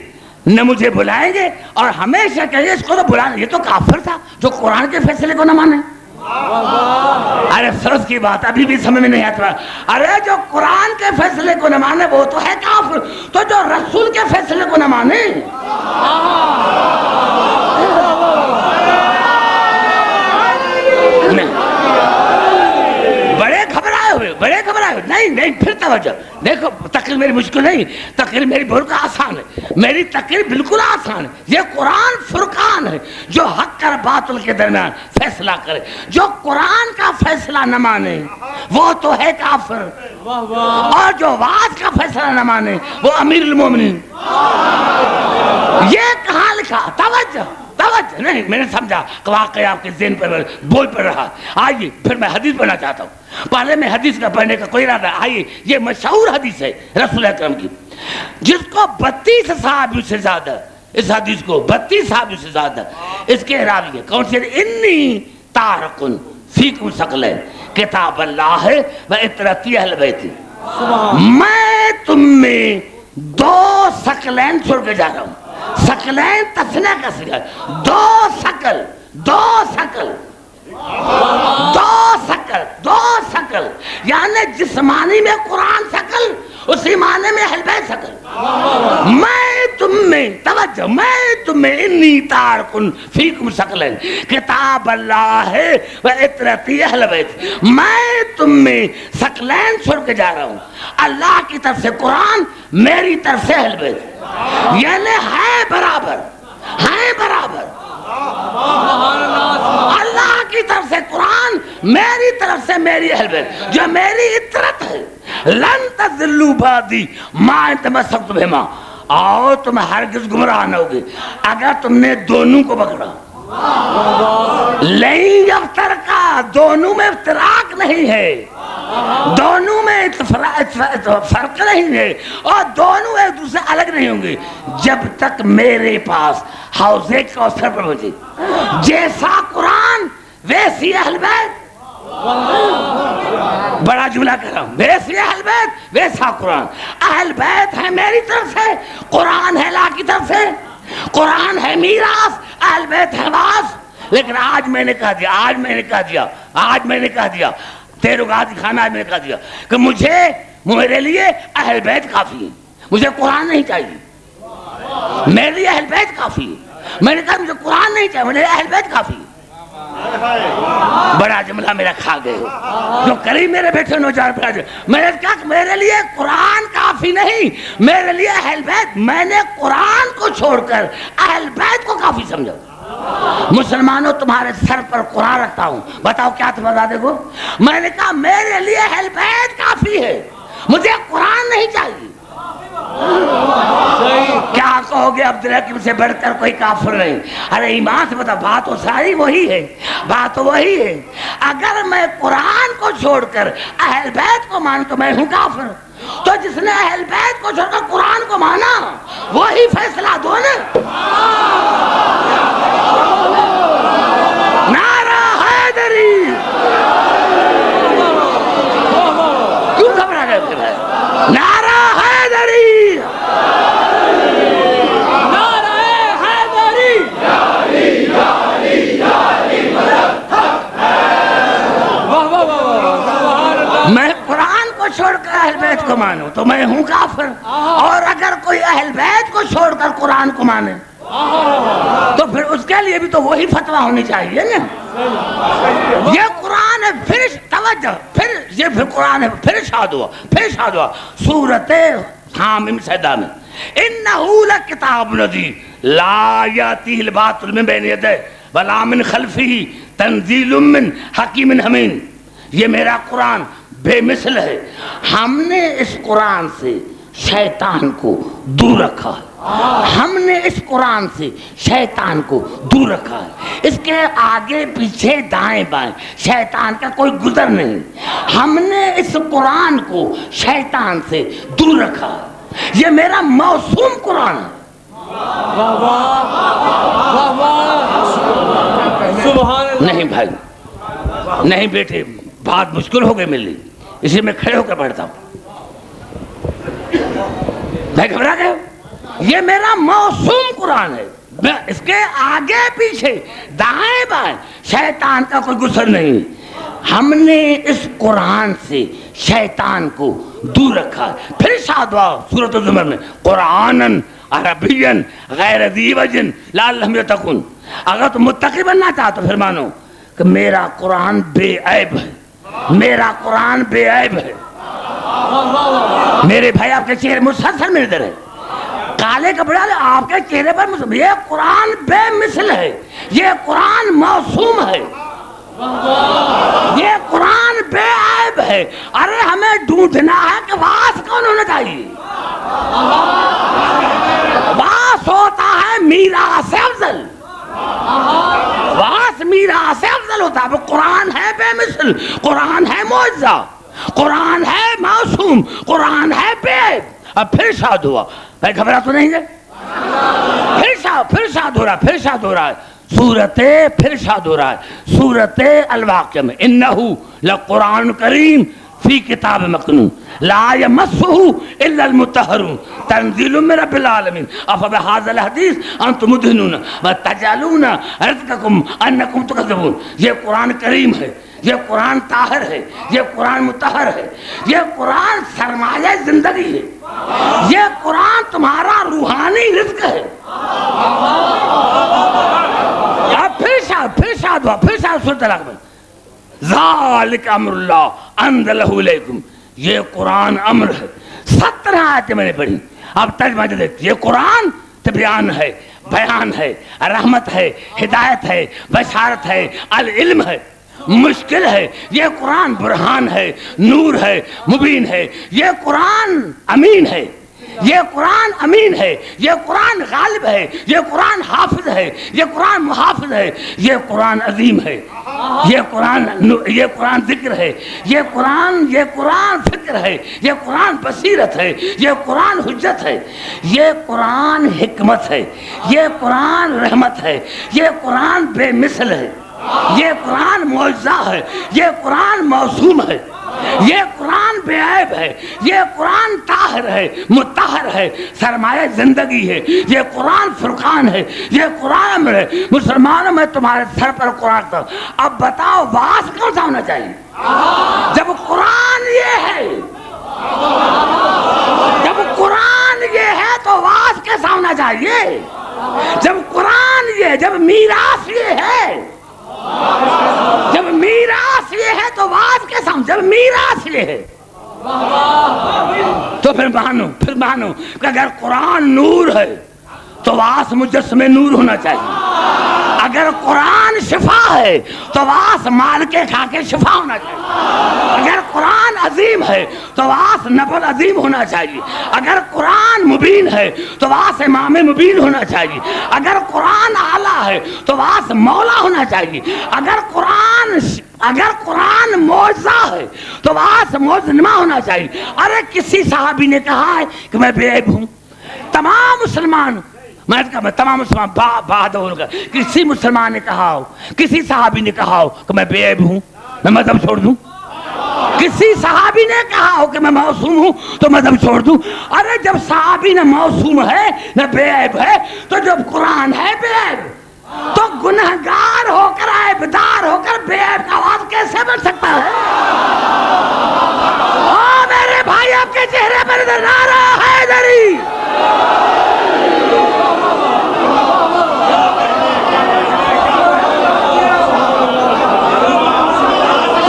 نہ مجھے بلائیں گے اور ہمیشہ کہیں گے اس کو تو بلانا، یہ تو کافر تھا جو قرآن کے فیصلے کو نہ مانے۔ ارے افسوس کی بات ابھی بھی سمجھ میں نہیں آتا، ارے جو قرآن کے فیصلے کو نہ مانے وہ تو ہے کافر، تو جو رسول کے فیصلے کو نہ مانے بڑے گھبرائے ہوئے نہیں نہیں پھر توجہ دیکھو، تقریر میری مشکل نہیں، تقریر میری بہت آسان ہے، میری تقریر بالکل آسان ہے۔ یہ قرآن فرقان ہے جو حق اور باطل کے درمیان فیصلہ کرے، جو قرآن کا فیصلہ نہ مانے وہ تو ہے کافر، اور جو وعظ کا فیصلہ نہ مانے وہ امیر المومنین۔ یہ کہاں لکھا؟ توجہ توجہ نہیں، میں نے سمجھا کہ واقعی آپ کے ذہن پر بول پڑ رہا۔ آئیے پھر میں حدیث پڑھنا چاہتا ہوں، پہلے میں حدیث کا پڑھنے کا کوئی ارادہ۔ آئیے یہ مشہور حدیث ہے رسول اکرم کی، جس کو 32 صحابیوں سے زیادہ، اس حدیث کو 32 صحابیوں سے زیادہ اس کے راوی ہے۔ کون سے؟ انی تارکن فیکم ثقلین کتاب اللہ و اطرتی اہل بیتی، میں تم میں 2 ثقلین چھوڑ کے جا رہا ہوں۔ ثقلین تسنیہ کا صیغہ، 2 ثقل، 2 ثقل، 2 ثقل، 2 ثقل، یعنی جسمانی میں قرآن ثقل، اسی معنی میں اہل بیت ثقل۔ میں تم میں، توجہ، میں تم میں انی تارکن فیکم ثقلین کتاب اللہ و اطرتی اہل بیت، میں تم میں ثقلین چھوڑ کے جا رہا ہوں، اللہ کی طرف سے قرآن، میری طرف سے اہل بیت، یعنی ہے برابر، ہے برابر۔ اللہ کی طرف سے قرآن، میری طرف سے میری اہل بیت، جو میری اطرت ہے۔ لن تضلوا بعدی ما ان تمسکتم بہما، آؤ تم ہرگز گمراہ نہ ہوگے اگر تم نے دونوں کو پکڑا۔ لن یفترقا، دونوں میں افتراق نہیں ہے، دونوں میں فرق نہیں ہے، اور دونوں ایک دوسرے الگ نہیں ہوں گے جب تک میرے پاس حوض کوثر پر پہنچے۔ جیسا قرآن ویسی اہل بیت، بڑا جملہ کہہ رہا ہوں، ویسی اہل بیت ویسا قرآن۔ اہل بیت ہے میری طرف سے، قرآن ہے اللہ کی طرف سے، قرآن ہے میراث، اہل بیت ہے وارث۔ لیکن آج میں نے کہہ دیا، آج میں نے کہہ دیا غازی خان آج میں نے کہا دیا کہ میرے لیے اہل بیت کافی ہے, مجھے قرآن نہیں چاہیے, میرے لیے اہل بیت کافی ہے. میں نے کہا مجھے قرآن نہیں چاہیے, میرے لیے اہل بیت کافی ہے. بڑا جملہ میرا کھا گئے ہو جو قریب میرے بیٹھے نوجوان پڑھا. میں نے کہا کہ میرے لیے قرآن کافی نہیں, میرے لیے اہل بیت. میں نے قرآن کو چھوڑ کر اہل بیت کو کافی سمجھا. مسلمانوں تمہارے سر پر قرآن رکھتا ہوں, بتاؤ کیا تم بتا دے گو. میں نے کہا میرے لیے اہل بیت کافی ہے, مجھے قرآن نہیں چاہیے. کیا کہو گے عبدالحکیم سے بڑھ کر کوئی کافر نہیں. ارے ایمان سے بتا, بات تو ساری وہی ہے, بات تو وہی ہے. اگر میں قرآن کو چھوڑ کر اہل بیت کو مان تو میں ہوں کافر. تو جس نے اہل بیت کو چھوڑ کر قرآن کو مانا وہی فیصلہ دو نا. نعرہ حیدری. کیوں گھبرا گئے تھے بھائی؟ نعرہ حیدری, نعرہ حیدری. واہ واہ واہ. میں قرآن کو چھوڑ کر اہل بیت کو مانوں تو میں ہوں کافر, اور اگر کوئی اہل بیت کو چھوڑ کر قرآن کو مانے تو پھر اس کے لیے بھی تو وہی فتویٰ ہونی چاہیے نا. یہ قرآن ہے, پھر توجہ, پھر قرآن ہے, پھر ارشاد ہوا سورۃ حامیم سجدہ میں, انہ لکتاب نذیر لا یاتیہ الباطل من بین یدیہ ولا من خلفہ تنزیل من حکیم حمید. یہ میرا قرآن بے مثل ہے, ہم نے اس قرآن سے شیطان کو دور رکھا ہے. ہم نے اس قرآن سے شیطان کو دور رکھا ہے. اس کے آگے پیچھے دائیں بائیں شیطان کا کوئی گزر نہیں. ہم نے اس قرآن کو شیطان سے دور رکھا ہے. یہ میرا معصوم قرآن ہے. واہ واہ واہ. سبحان اللہ. نہیں بھائی, نہیں بیٹے, بات مشکل ہو گئی میرے لیے, اسی میں کھڑے ہو کر پڑھتا ہوں. میں گھبرا گیا. یہ میرا معصوم قرآن ہے, اس کے آگے پیچھے دائیں بائیں شیطان کا کوئی گسر نہیں. ہم نے اس قرآن سے شیطان کو دور رکھا ہے. پھر ارشاد ہوا سورۃ الزمر میں قرآناً عربیاً غیر ذی وجن لعلہم یتقون. اگر تم متقی بننا چاہتے تو پھر مانو کہ میرا قرآن بے عیب ہے, میرا قرآن بے عیب ہے. میرے بھائی آپ کے چہرے مسلسل میں ادھر ہے, کالے کپڑے والے آپ کے چہرے پر, یہ قرآن بے مثل ہے, یہ قرآن معصوم ہے, یہ قرآن بے عیب ہے. ارے ہمیں ڈھونڈنا ہے کہ واس کون ہونا چاہیے. واس ہوتا ہے میراث افضل, واس میراث افضل ہوتا ہے. وہ قرآن ہے بے مثل, قرآن ہے معجزہ, قرآن ہے معصوم, قرآن ہے بے عیب. اب پھر شاد ہوا, بھائی گھبرا تو نہیں ہے, پھر شاد ہو رہا ہے سورۃ الواقعہ میں, انہ لقرآن کریم فی کتاب مکنون لا یمسہ الا المطہرون تنزیل من رب العالمین افبہذا الحدیث انتم مدہنون وتجعلون رزقکم انکم تکذبون. یہ قرآن کریم ہے, یہ قرآن طاہر ہے, یہ قرآن مطہر ہے, یہ قرآن سرمایہ زندگی ہے, یہ قرآن تمہارا روحانی رزق ہے. پھر شاد سورۃ طلاق میں ذالک امر اللہ انزلہ الیکم. یہ قرآن امر ہے. 17 آیتیں میں نے پڑھی. اب ترجمہ دیکھتے, یہ قرآن تبیان ہے, بیان ہے, رحمت ہے, ہدایت ہے, بشارت ہے, العلم ہے, مشکل ہے. یہ قرآن برہان ہے, نور ہے, مبین ہے. یہ قرآن امین ہے, یہ قرآن امین ہے, یہ قرآن غالب ہے, یہ قرآن حافظ ہے, یہ قرآن محافظ ہے, یہ قرآن عظیم ہے, یہ قرآن ذکر ہے, یہ قرآن فکر ہے, یہ قرآن بصیرت ہے, یہ قرآن حجت ہے, یہ قرآن حکمت ہے, یہ قرآن رحمت ہے, یہ قرآن بے مثل ہے, یہ قرآن معجزہ ہے, یہ قرآن موسوم ہے, یہ قرآن بے عیب ہے، یہ قرآن طاہر ہے، مطہر ہے، سرمایہ زندگی ہے، یہ قرآن فرقان ہے، یہ قرآن امر ہے۔ مسلمانوں میں تمہارے سر پر قرآن تھا، اب بتاؤ واس کون سا ہونا چاہیے؟ جب قرآن یہ ہے، جب قرآن یہ ہے تو واس کیسا ہونا چاہیے؟ جب قرآن یہ، جب میراث یہ ہے، جب میراث یہ ہے تو واس کیسا ہوں؟ جب میراث یہ ہے تو پھر مانو کہ اگر قرآن نور ہے تو واس مجسمے نور ہونا چاہیے، اگر قرآن شفا ہے تو واس مال کے کھا کے شفا ہونا چاہیے، اگر قرآن عظیم ہے تو واس نبل عظیم ہونا چاہیے، اگر قرآن مبین ہے تو واس امام مبین ہونا چاہیے، اگر قرآن اعلیٰ ہے تو واس مولا ہونا چاہیے، اگر قرآن معجزہ ہے تو واس معجزہ ہونا چاہیے۔ ارے کسی صحابی نے کہا ہے کہ میں بے عیب ہوں، تمام مسلمان، میں تمام مسلمان کسی مسلمان نے کہا ہو، کسی صحابی نے کہا ہو کہ میں بے عیب ہوں، میں مذہب چھوڑ دوں؟ کسی صحابی نے کہا ہو کہ میں معصوم ہوں تو مذہب چھوڑ دوں؟ ارے جب صحابی نہ معصوم ہے نہ بے عیب ہے تو جب قرآن ہے بے عیب تو گنہگار ہو کر عیبدار ہو کر بے عیب کا آواز کیسے بن سکتا ہے؟ او میرے بھائی، آپ کے چہرے پر نعرہ حیدری،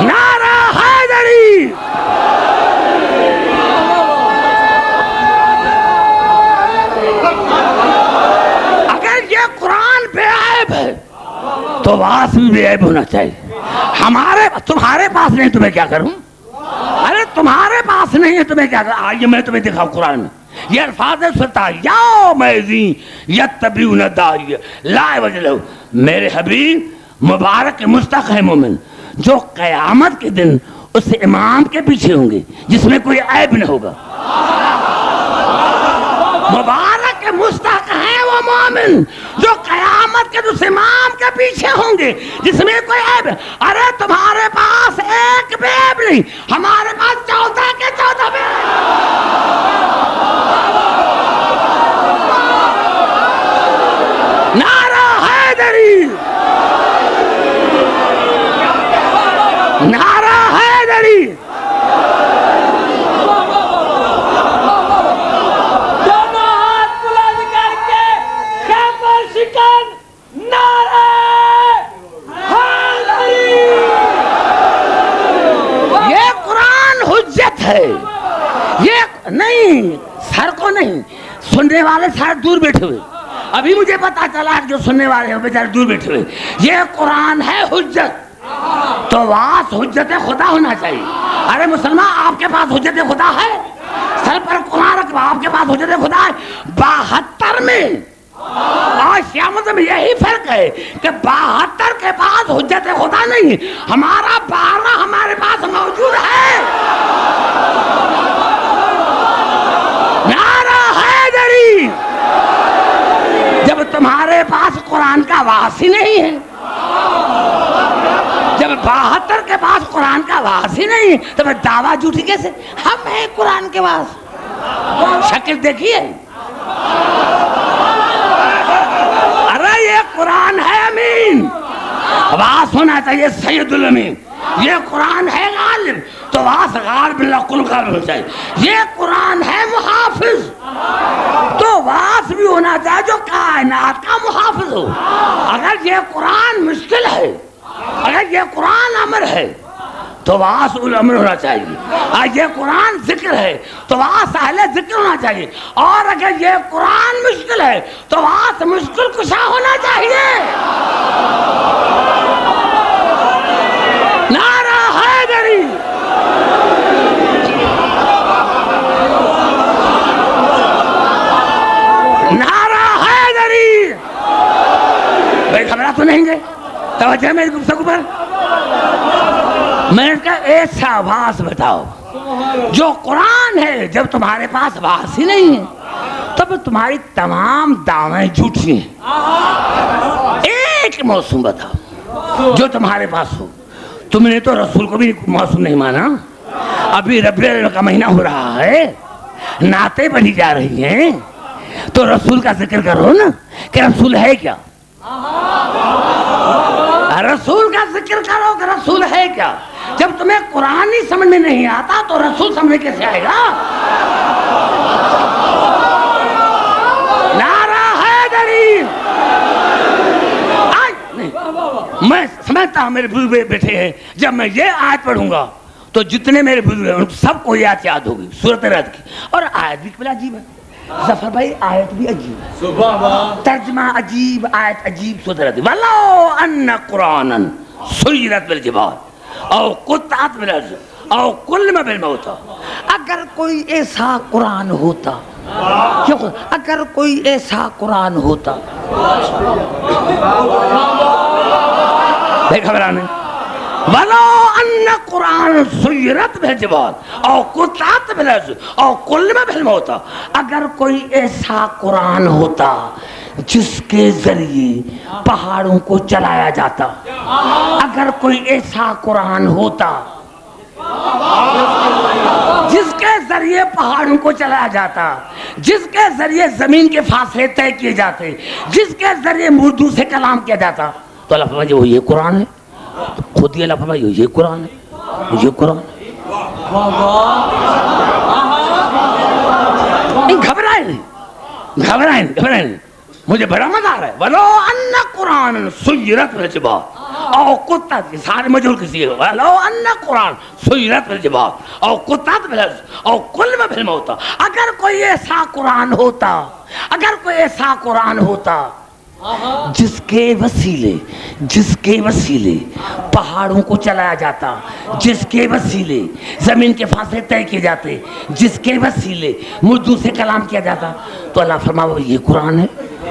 نعرہ حیدری۔ اگر یہ قرآن بے عیب ہے تو واس بھی بے عیب ہونا چاہیے۔ تمہارے پاس نہیں تمہیں کیا کروں؟ ارے تمہارے پاس نہیں ہے تمہیں کیا کروں؟ آئیے میں تمہیں دکھاؤں قرآن میں یہ الفاظ سنتا یوم الدین یتبعون الداعی لا عوج لہ۔ میرے حبیب مبارک مستحق ہے مومن جو قیامت کے دن اس امام کے پیچھے ہوں گے جس میں کوئی عیب نہ ہوگا۔ مبارک مستحق ہے وہ مومن جو قیامت کے اس امام کے پیچھے ہوں گے جس میں کوئی عیب۔ ارے تمہارے پاس ایک بھی عیب نہیں، ہمارے پاس 14 کے 14 بھی نعرہ حیدری، نعرہ حیدری۔ دونوں ہاتھ بلند کر کے خیمہ شکن نعرہ حیدری۔ یہ قرآن حجت ہے، یہ نہیں سر کو نہیں، سننے والے سارے دور بیٹھے ہوئے، ابھی مجھے پتا چلا جو سننے والے ہیں بیچارے دور بیٹھے ہوئے۔ یہ قرآن ہے حجت تو واس حجت خدا ہونا چاہیے۔ ارے مسلمان، آپ کے پاس حجت خدا ہے؟ سر پر قرآن رکھو، آپ کے پاس حجت خدا ہے۔ 72 میں اور قیامت میں یہی فرق ہے کہ 72 کے پاس حجت خدا نہیں، ہمارا 12 ہمارے پاس موجود ہے۔ نعرہ حیدری۔ جب تمہارے پاس قرآن کا واس ہی نہیں ہے، جب 72 کے پاس قرآن کا واس ہی نہیں تو میں دعویٰ جھوٹی کیسے؟ ہم ہیں قرآن کے واس، شکل دیکھیے۔ ارے یہ قرآن ہے امین، واس ہونا چاہیے سید الامین۔ یہ قرآن ہے غالب تو واس غالب اللہ کل غالب ہونا چاہیے۔ یہ قرآن ہے محافظ تو واس بھی ہونا چاہیے جو کائنات کا محافظ ہو۔ اگر یہ قرآن مشکل ہے، اگر یہ قرآن امر ہے تو واس الامر ہونا چاہیے، اگر یہ قرآن ذکر ہے تو واس اہل ذکر ہونا چاہیے، اور اگر یہ قرآن مشکل ہے تو واس مشکل کشا ہونا چاہیے۔ نعرہ حیدری۔ نعرہ حیدری۔ بھائی گھبرا تو نہیں گئے؟ توجہ میری گفتگو پر۔ میں نے کہا ایسا واس بتاؤ جو قرآن ہے، جب تمہارے پاس واس ہی نہیں ہے تب تمہاری تمام دعویں جھوٹی ہیں۔ ایک موسم بتاؤ جو تمہارے پاس ہو۔ تم نے تو رسول کو بھی موسم نہیں مانا، ابھی ربیع الاول کا مہینہ ہو رہا ہے, نعتیں بنی جا رہی ہیں, تو رسول کا ذکر کرو نا کہ رسول ہے کیا, رسول کا ذکر کرو کہ رسول ہے کیا. جب تمہیں قرآن ہی سمجھ میں نہیں آتا تو رسول سمجھ کیسے آئے گا. نعرہ حیدری. میں سمجھتا ہوں میرے بزرگ بیٹھے ہیں, جب میں یہ آیت پڑھوں گا تو جتنے میرے بزرگ ہیں ان سب کو یہ آیت یاد ہوگی, سورۃ رعد کی. اور آیت بھی بڑا عجیب ہے ظفر بھائی, آیت بھی عجیب ہے, ترجمہ عجیب, آیت عجیب. سورۃ رعد, وَلَوْ أَنَّ قُرْآنًا سُيِّرَتْ بِالْجِبَالِ أَوْ قُطِّعَتْ بِالْأَرْضِ أَوْ كُلِّمَ بِالْمَوْتَىٰ. اگر کوئی ایسا قرآن ہوتا, اگر کوئی ایسا قرآن ہوتا, بے خبرانے, وَلَوْ أَنَّ قُرْآنًا سُيِّرَتْ بِالْجِبَالِ أَوْ قُطِّعَتْ بِالْأَرْضِ أَوْ كُلِّمَ بِالْمَوْتَىٰ. اگر کوئی ایسا قرآن ہوتا جس کے ذریعے پہاڑوں کو چلایا جاتا, اگر کوئی ایسا قرآن ہوتا جس کے ذریعے پہاڑوں کو چلایا جاتا, جس کے ذریعے زمین کے فاصلے طے کیے جاتے, جس کے ذریعے اردو سے کلام کیا جاتا, تو اللہ فرمائے وہ یہ قرآن ہے. خود ہی اللہ فرمائے یہ قرآن ہے, یہ قرآن ہے. گھبرائے نہیں, گھبرائے نہیں, گھبرائے نہیں. مجھے بڑا مزہ آ رہا ہے. وَلَوْ أَنَّ قُرْآنًا سُيِّرَتْ بِالْجِبَالِ أَوْ قُطِّعَتْ, سارے مجہول کسی ہے. وَلَوْ أَنَّ قُرْآنًا سُيِّرَتْ بِالْجِبَالِ أَوْ قُطِّعَتْ بِالْأَرْضِ أَوْ كُلِّمَ بِالْمَوْتَىٰ. اگر کوئی ایسا قرآن ہوتا, اگر کوئی ایسا قرآن ہوتا جس کے وسیلے پہاڑوں کو چلایا جاتا, جس کے وسیلے زمین کے فاصلے طے کیے جاتے, جس کے وسیلے اردو سے کلام کیا جاتا, تو اللہ فرمایا یہ قرآن ہے,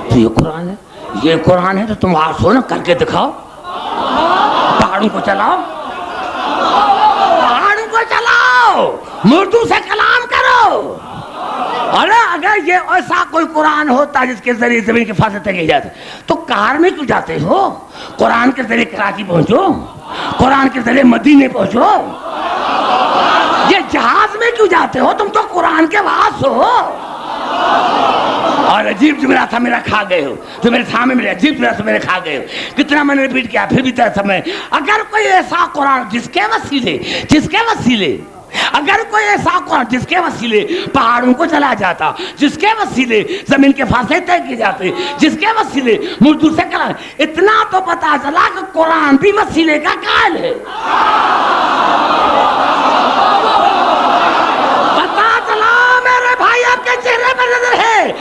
تو یہ قرآن ہے, یہ قرآن ہے. تو تم آج سو نا کر کے دکھاؤ, پہاڑوں کو چلاؤ, پہاڑوں کو چلاؤ, اردو سے کلام کرو. اور اگر یہ ایسا کوئی قرآن ہوتا جس کے ذریعے زمین کے فاصلے طے کیے جاتے, تو کار میں کیوں جاتے ہو؟ قرآن کے ذریعے کراچی پہنچو, قرآن کے ذریعے مدینے پہنچو. یہ جہاز میں کیوں جاتے ہو؟ تم تو قرآن کے واس ہو. اور عجیب جملہ تھا میرا, کھا گئے ہو, جو میرے سامنے میرے عجیب جملہ تھا میرے کھا گئے ہو. کتنا میں نے ریپیٹ کیا, پھر بھی سمجھ. اگر کوئی ایسا قرآن جس کے وسیلے اگر کوئی ایسا قرآن جس کے وسیلے پہاڑوں کو چلا جاتا, جس کے وسیلے زمین کے فاصلے طے کیے جاتے, جس کے وسیلے اردو سے کلام, اتنا تو پتا چلا کہ قرآن بھی وسیلے کا قائل ہے. پتا چلا میرے بھائی, آپ کے چہرے پر نظر ہے,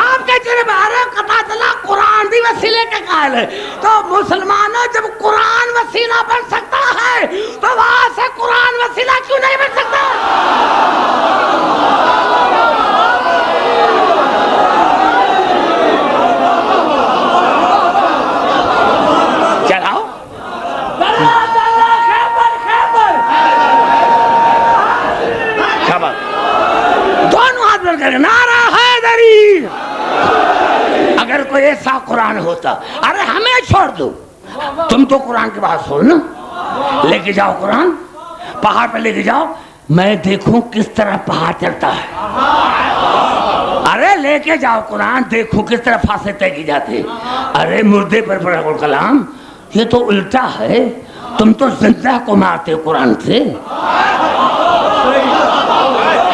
آپ کے چہرے پر پتا چلا قرآن بھی وسیلے کا قائل ہے. تو مسلمانوں, جب قرآن وسیلہ بن سکتا ہے تو وہاں سے قرآن وسیلہ کیوں نہیں بن سکتا؟ چلاؤ خبر, دونوں ہاتھ بڑھ کر نعرہ حیدری. اگر کوئی ایسا قرآن ہوتا, ارے ہمیں چھوڑ دو, تم تو قرآن کے بات سو نا, لے کے جاؤ قرآن, پہاڑ پہ لے کے جاؤ, میں دیکھوں کس طرح پہاڑ چلتا ہے. ارے لے کے جاؤ قرآن, دیکھوں کس طرح فاصلے طے کی جاتے. ارے مردے پر پڑا کلام, یہ تو الٹا ہے, تم تو زندہ کو مارتے ہو قرآن سے.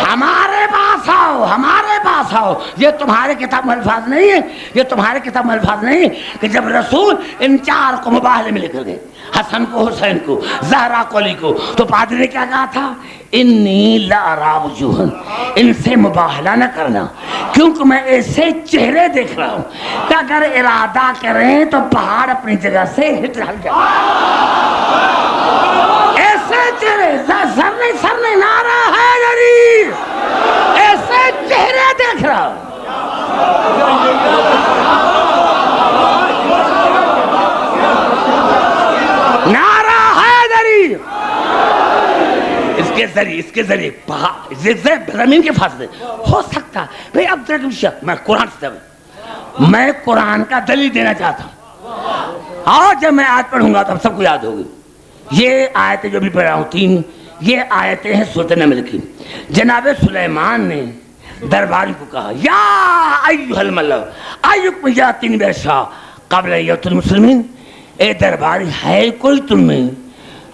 ہمارے پاس آؤ, ہمارے پاس آؤ. یہ تمہارے کتاب میں الفاظ نہیں ہے, یہ تمہارے کتاب میں الفاظ نہیں ہے کہ جب رسول ان چار کو مباہلے میں لے کر گئے, حسن کو, حسین کو, زہرا کو, علی کو, تو پادری نے کیا کہا تھا؟ انی لا ارا وجوہن, ان سے مباہلہ نہ کرنا, کیونکہ میں ایسے چہرے دیکھ رہا ہوں کہ اگر ارادہ کریں تو پہاڑ اپنی جگہ سے ہل جائے. ایسے چہرے, سر نہیں, نعرہ حیدری, ایسے چہرے دیکھ رہا ہوں. نعرہ حیدری. اس کے ذریعے زمین کے فاصلے ہو سکتا ہے. اب میں قرآن سے میں قرآن کا دلیل دینا چاہتا ہوں, اور جب میں آیت پڑھوں گا تب سب کو یاد ہوگی. یہ آیتیں جو بھی پڑھ رہا ہوں 3 یہ آیتیں ہیں سورۃ نمل کی. جناب سلیمان نے درباری کو کہا یا ایھا الملأ ایکم یاتین برشا قبل یأت المسلمین. اے درباری ہے کوئی تم میں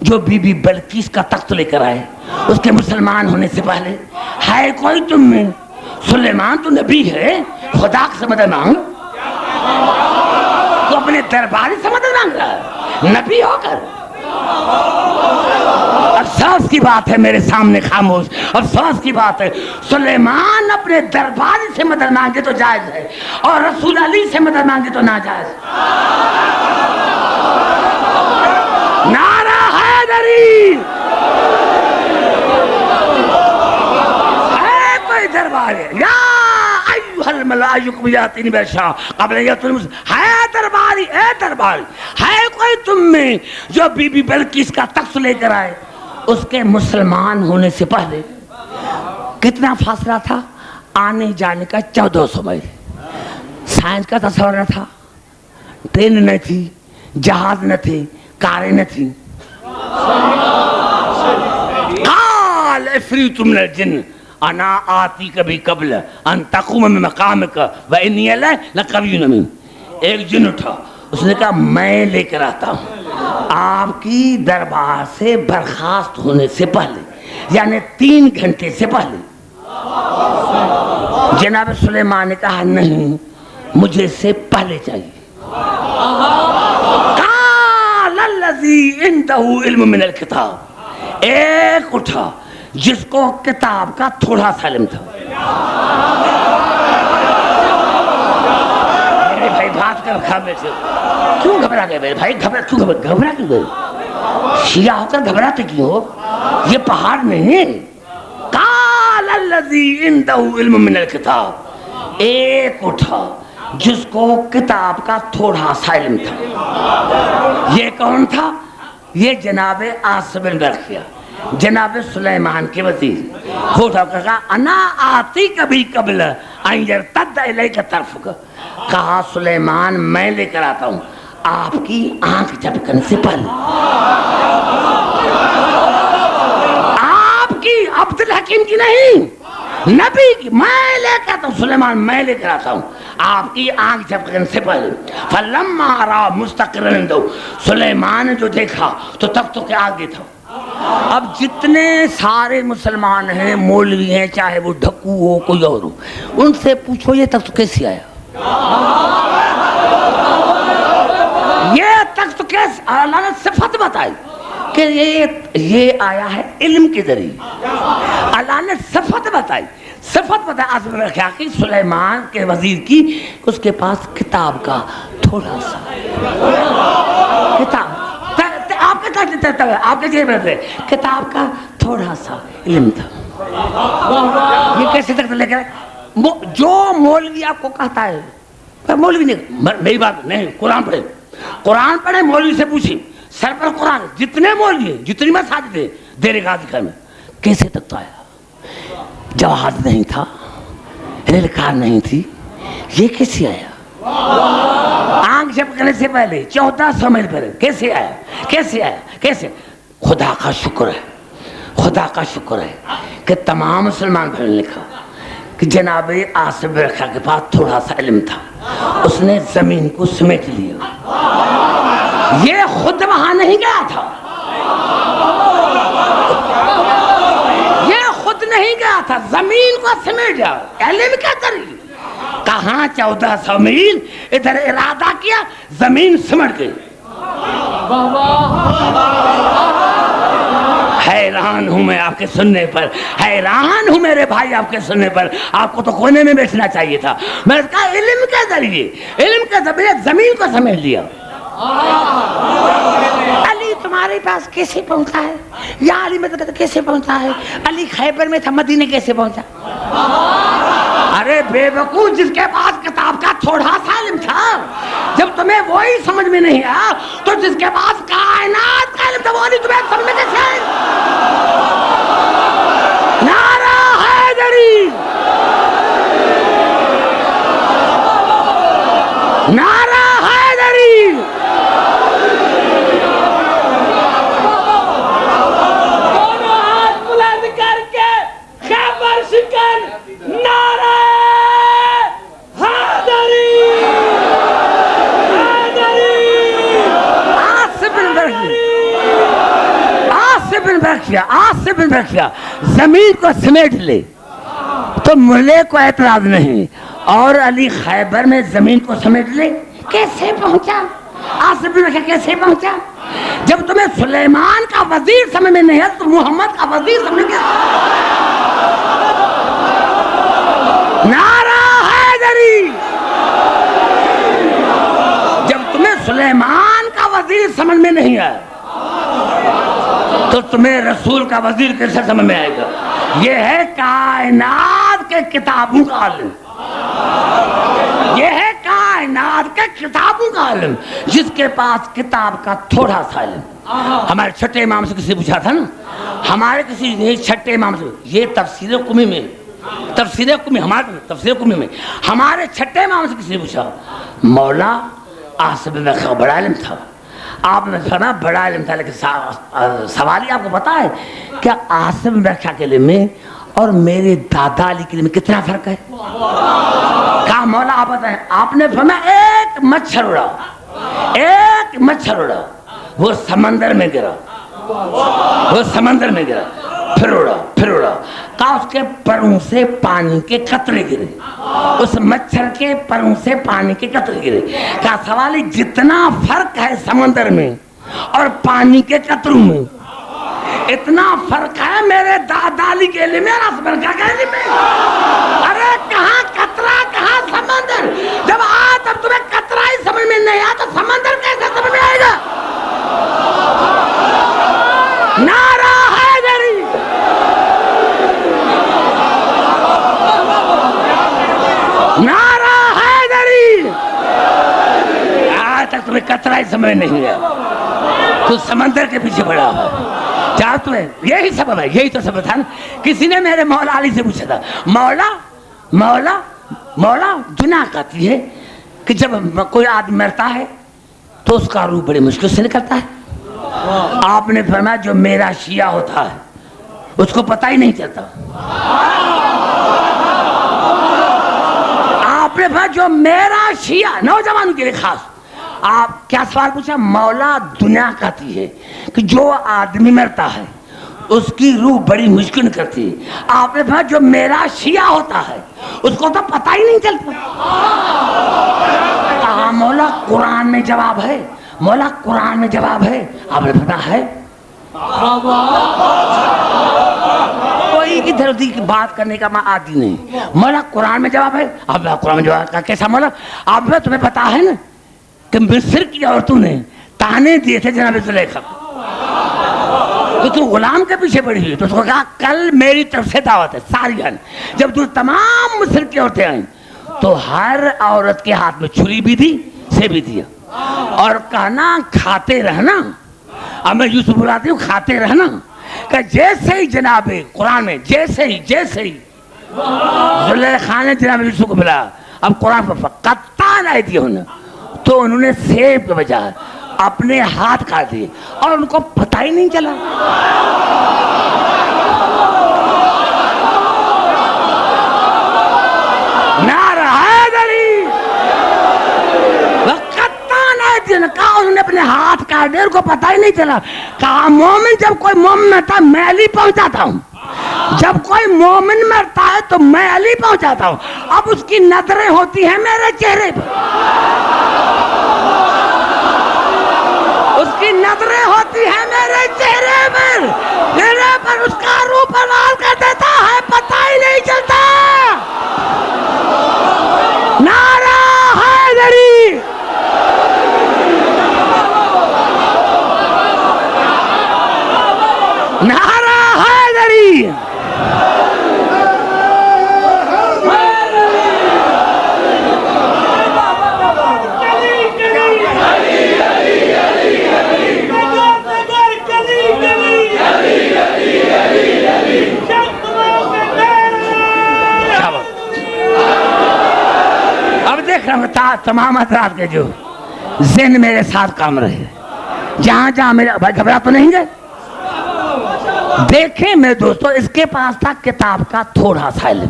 جو بی بی بلقیس کا تخت لے کر آئے اس کے مسلمان ہونے سے پہلے؟ ہے کوئی تم میں؟ سلیمان تو نبی ہے, خدا سے مدد مانگ. تو اپنے درباری سے مدد مانگ رہا ہے نبی ہو کر. افسوس کی بات ہے میرے سامنے خاموش, افسوس کی بات ہے. سلیمان اپنے درباری سے مدد مانگے تو جائز ہے اور رسول علی سے مدد مانگے تو ناجائز. نعرہ حیدری. ہے کوئی درباری یا ایھا الملأ ایکم یاتین برشا قبل یأت المسلمین. ہے درباری, اے درباری ہے کوئی تم میں جو بی بی بلقیس کا تخت لے کر آئے اس کے مسلمان ہونے سے پہلے؟ کتنا فاصلہ تھا آنے جانے کا؟ 1400 میل. سائنس کا تصور نہ تھا, ٹرین نہ تھی, جہاز نہ تھے, کاریں نہ تھیں. قال عفریت من الجن انا آتیک بھی قبل ان تقوم من مقامک وانی لقوی امین. ایک جن اٹھا, اس نے کہا میں لے کر آتا ہوں آپ کی دربار سے برخاست ہونے سے پہلے, یعنی 3 گھنٹے سے پہلے. جناب سلیمان نے کہا نہیں, مجھے سے پہلے چاہیے. قال الذی عنده علم من الکتاب. ایک اٹھا جس کو کتاب کا تھوڑا سا علم تھا. میرے بھائی بات کر خامے سے کیوں گھبرا گئے میرے بھائی؟ گھبرا کیوں گئے؟ شیعہ ہو کر گھبراتے کیوں ہو؟ یہ پہاڑ نہیں. قال الذی عنده علم من الکتاب. ایک اٹھا جس کو کتاب کا تھوڑا سا علم تھا. یہ کون تھا؟ یہ جناب عاصم بن برقیہ, جناب سلیمان کے وزیر. کھوٹا کہا انا آتی کبھی قبل ان یرتد الیک طرفک. کہا سلیمان میں لے کر آتا ہوں آپ کی آنکھ جھپکنے سے پہلے. آپ کی, عبد الحکیم کی نہیں, نبی کی. میں لے کر آتا ہوں سلیمان, میں لے کر آتا ہوں آپ کی آنکھ جھپکنے سے پہلے. فلما را مستقرا عنده. سلیمان نے جو دیکھا تو تختوں کے آگے تھا. اب جتنے سارے مسلمان ہیں, مولوی ہیں, چاہے وہ ڈھکو ہو کوئی اور ہو, ان سے پوچھو یہ تخت کیسے آیا؟ یہ تخت کیسے؟ اللہ نے صفت بتائی کہ یہ آیا ہے علم کے ذریعے. اللہ نے صفت بتائی, صفت بتائی. عاصم نے کہا کہ سلیمان کے وزیر کی اس کے پاس کتاب کا تھوڑا سا کتاب, آپ کے جیب میں کتاب کا تھوڑا سا علم تھا. یہ کیسے تک لے کر جو مولوی آپ کو کہتا ہے, مولوی نہیں, میری بات نہیں, قرآن پڑھے, قرآن پڑھے, مولوی سے پوچھی سر پر قرآن. جتنے مولوی ہیں, جتنی مساجد ہے دیر غازی خان میں, کیسے تک تو آیا؟ جواز نہیں تھا, ریل کار نہیں تھی, یہ کیسے آیا؟ آنکھ جھپکنے سے پہلے 1400 میل پر کیسے آیا؟ کیسے آیا؟ کیسے؟ خدا کا شکر ہے, خدا کا شکر ہے کہ تمام مسلمان بھائی نے لکھا کہ جناب عاصم بن برقیہ کے پاس تھوڑا سا علم تھا, اس نے زمین کو سمیٹ لیا. یہ خود وہاں نہیں گیا تھا, یہ خود نہیں گیا تھا, زمین کو سمیٹ لیا. علم کیا کری؟ کہاں 1400 میل ادھر ارادہ کیا, زمین سمٹ گئی. حیران ہوں میں آپ کے سننے پر, حیران ہوں میرے بھائی آپ کے سننے پر. آپ کو تو کونے میں بیٹھنا چاہیے تھا. میں نے کہا علم کے ذریعے, علم کے ذریعے زمین کو سمیٹ لیا. علی تمہارے پاس کیسے پہنچا ہے؟ یا علی مدد کیسے پہنچا ہے؟ علی خیبر میں تھا, مدینے کیسے پہنچا؟ ارے بے وقوف, جس کے پاس کتاب کا تھوڑا سا علم تھا, جب تمہیں وہی سمجھ میں نہیں آیا تو جس کے پاس کائنات کا علم تھا وہ نہیں تمہیں سمجھ میں کیسے آئے؟ نعرہ حیدری, نعرہ حیدری. دونوں بن برکھیا آصف بن برکھیا زمین کو سمیٹ لے تو ملے کو اعتراض نہیں، اور علی خیبر میں زمین کو سمیٹ لے کیسے پہنچا؟ آصف بن برکھیا کیسے پہنچا؟ جب تمہیں سلیمان کا وزیر سمجھ میں نہیں ہے تو محمد کا وزیر سمجھ میں نعرہ حیدری! جب تمہیں سلیمان کا وزیر سمجھ میں نہیں ہے تو تمہیں رسول کا وزیر کیسے سمجھ میں آئے گا؟ یہ ہے کائنات کے کتابوں کا عالم، یہ ہے کائنات کے کتابوں کا عالم، جس کے پاس کتاب کا تھوڑا سا علم۔ ہمارے چھٹے امام سے کسی پوچھا تھا نا، ہمارے کسی چھٹے امام سے، یہ تفسیر قمی میں، تفسیر قمی، ہمارے تفسیر قمی میں ہمارے چھٹے امام سے کسی نے پوچھا مولا آصف بن برکھیا بڑا علم تھا، آپ نے فرمایا بڑا علم تھا، لیکن سوال ہی آپ کو پتا ہے کیا آصف بن برکھیا کے علم میں اور میرے دادا علی کے علم میں کتنا فرق ہے؟ کہا مولا آپ بتائیں۔ آپ نے فرمایا ایک مچھر اڑا، ایک مچھر اڑا، وہ سمندر میں گرا، وہ سمندر میں گرا، پھر اڑا، پھر اڑا، کہا اس کے پروں سے پانی کے قطرے گرے، اس مچھر کے پروں سے پانی کے قطرے گرے۔ کہا سوالی جتنا فرق ہے سمندر میں اور پانی کے قطروں میں، اتنا فرق ہے میرے دادا علی کے علم میں اور آصف بن برکھیا کے علم میں۔ ارے کہاں قطرہ کہاں سمندر؟ جب تب تمہیں قطرہ ہی سمجھ میں نہیں آیا تو سمندر کیسے سمجھ میں آئے گا؟ نعرہ حیدری! نعرہ حیدری! آج تک تمہیں قطرہ ہی سمجھ نہیں آیا، تو سمندر کے پیچھے پڑا ہے۔ چاہ تمہیں یہی سبب ہے، یہی تو سبب تھا نا۔ کسی نے میرے مولا علی سے پوچھا تھا مولا مولا مولا دنیا کہتی ہے کہ جب کوئی آدمی مرتا ہے تو اس کا روح بڑی مشکل سے نکلتا ہے۔ آپ نے فرمایا جو میرا شیعہ ہوتا ہے اس کو پتہ ہی نہیں چلتا۔ آپ نے فرمایا جو میرا شیعہ، نوجوانوں کے لیے خاص، آپ کیا سوال پوچھا؟ مولا دنیا کہتی ہے کہ جو آدمی مرتا ہے اس کی روح بڑی مشکل کرتی ہے۔ آپ نے فرمایا جو میرا شیعہ ہوتا ہے اس کو تو پتہ ہی نہیں چلتا۔ کہا مولا قرآن میں جواب ہے، مولا قرآن میں جواب ہے۔ آپ نے فرمایا ہے؟ کوئی ادھر ادھر کی بات کرنے کا میں عادی نہیں۔ مولا قرآن میں جواب ہے؟ آپ نے قرآن میں جواب کہا کیسا مولا؟ آپ نے تمہیں پتا ہے نا کہ مصر کی عورتوں نے تانے دیے تھے جناب زلیخا کو، تو تم غلام کے پیچھے پڑی ہوئی، تو اس کو کہا کل میری طرف سے دعوت ہے ساریان۔ جب تمام مصر کی عورتیں آئیں تو ہر عورت کے ہاتھ میں چھری بھی دی، سے بھی دیا، اور کہنا کھاتے رہنا۔ اب میں یوسف بلاتی ہوں کھاتے رہنا، کہ جیسے ہی جناب قرآن میں جیسے ہی زلیخا نے جناب یوسف کو ملا، اب قرآن پر قطعاً ایدیہن، تو انہوں نے سیب کے بجائے اپنے ہاتھ کاٹ دیے اور ان کو پتہ ہی نہیں چلا۔ نعرہ حیدری! کہا انہوں نے اپنے ہاتھ کاٹ دیے، ان کو پتہ ہی نہیں چلا۔ کہا مومن جب کوئی مومن مرتا میں علی پہنچاتا ہوں، جب کوئی مومن مرتا ہے تو میں علی پہنچاتا ہوں، اب اس کی نظریں ہوتی ہیں میرے چہرے پر، اس کی نظریں ہوتی ہیں میرے چہرے پر اس کا روح پرواز کر دیتا ہے، پتہ ہی نہیں چلتا۔ نعرہ حیدری! نعرہ حیدری! تمام حضرات کے جو ذہن میرے ساتھ کام رہے، جہاں جہاں میرے بھائی گھبرا تو نہیں گئے؟ دیکھیں میرے دوستو، اس کے پاس تھا کتاب کا تھوڑا سا علم،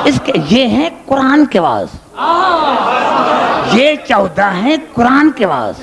اس کے یہ ہیں قرآن کے واعظ، یہ 14 ہیں قرآن کے واعظ۔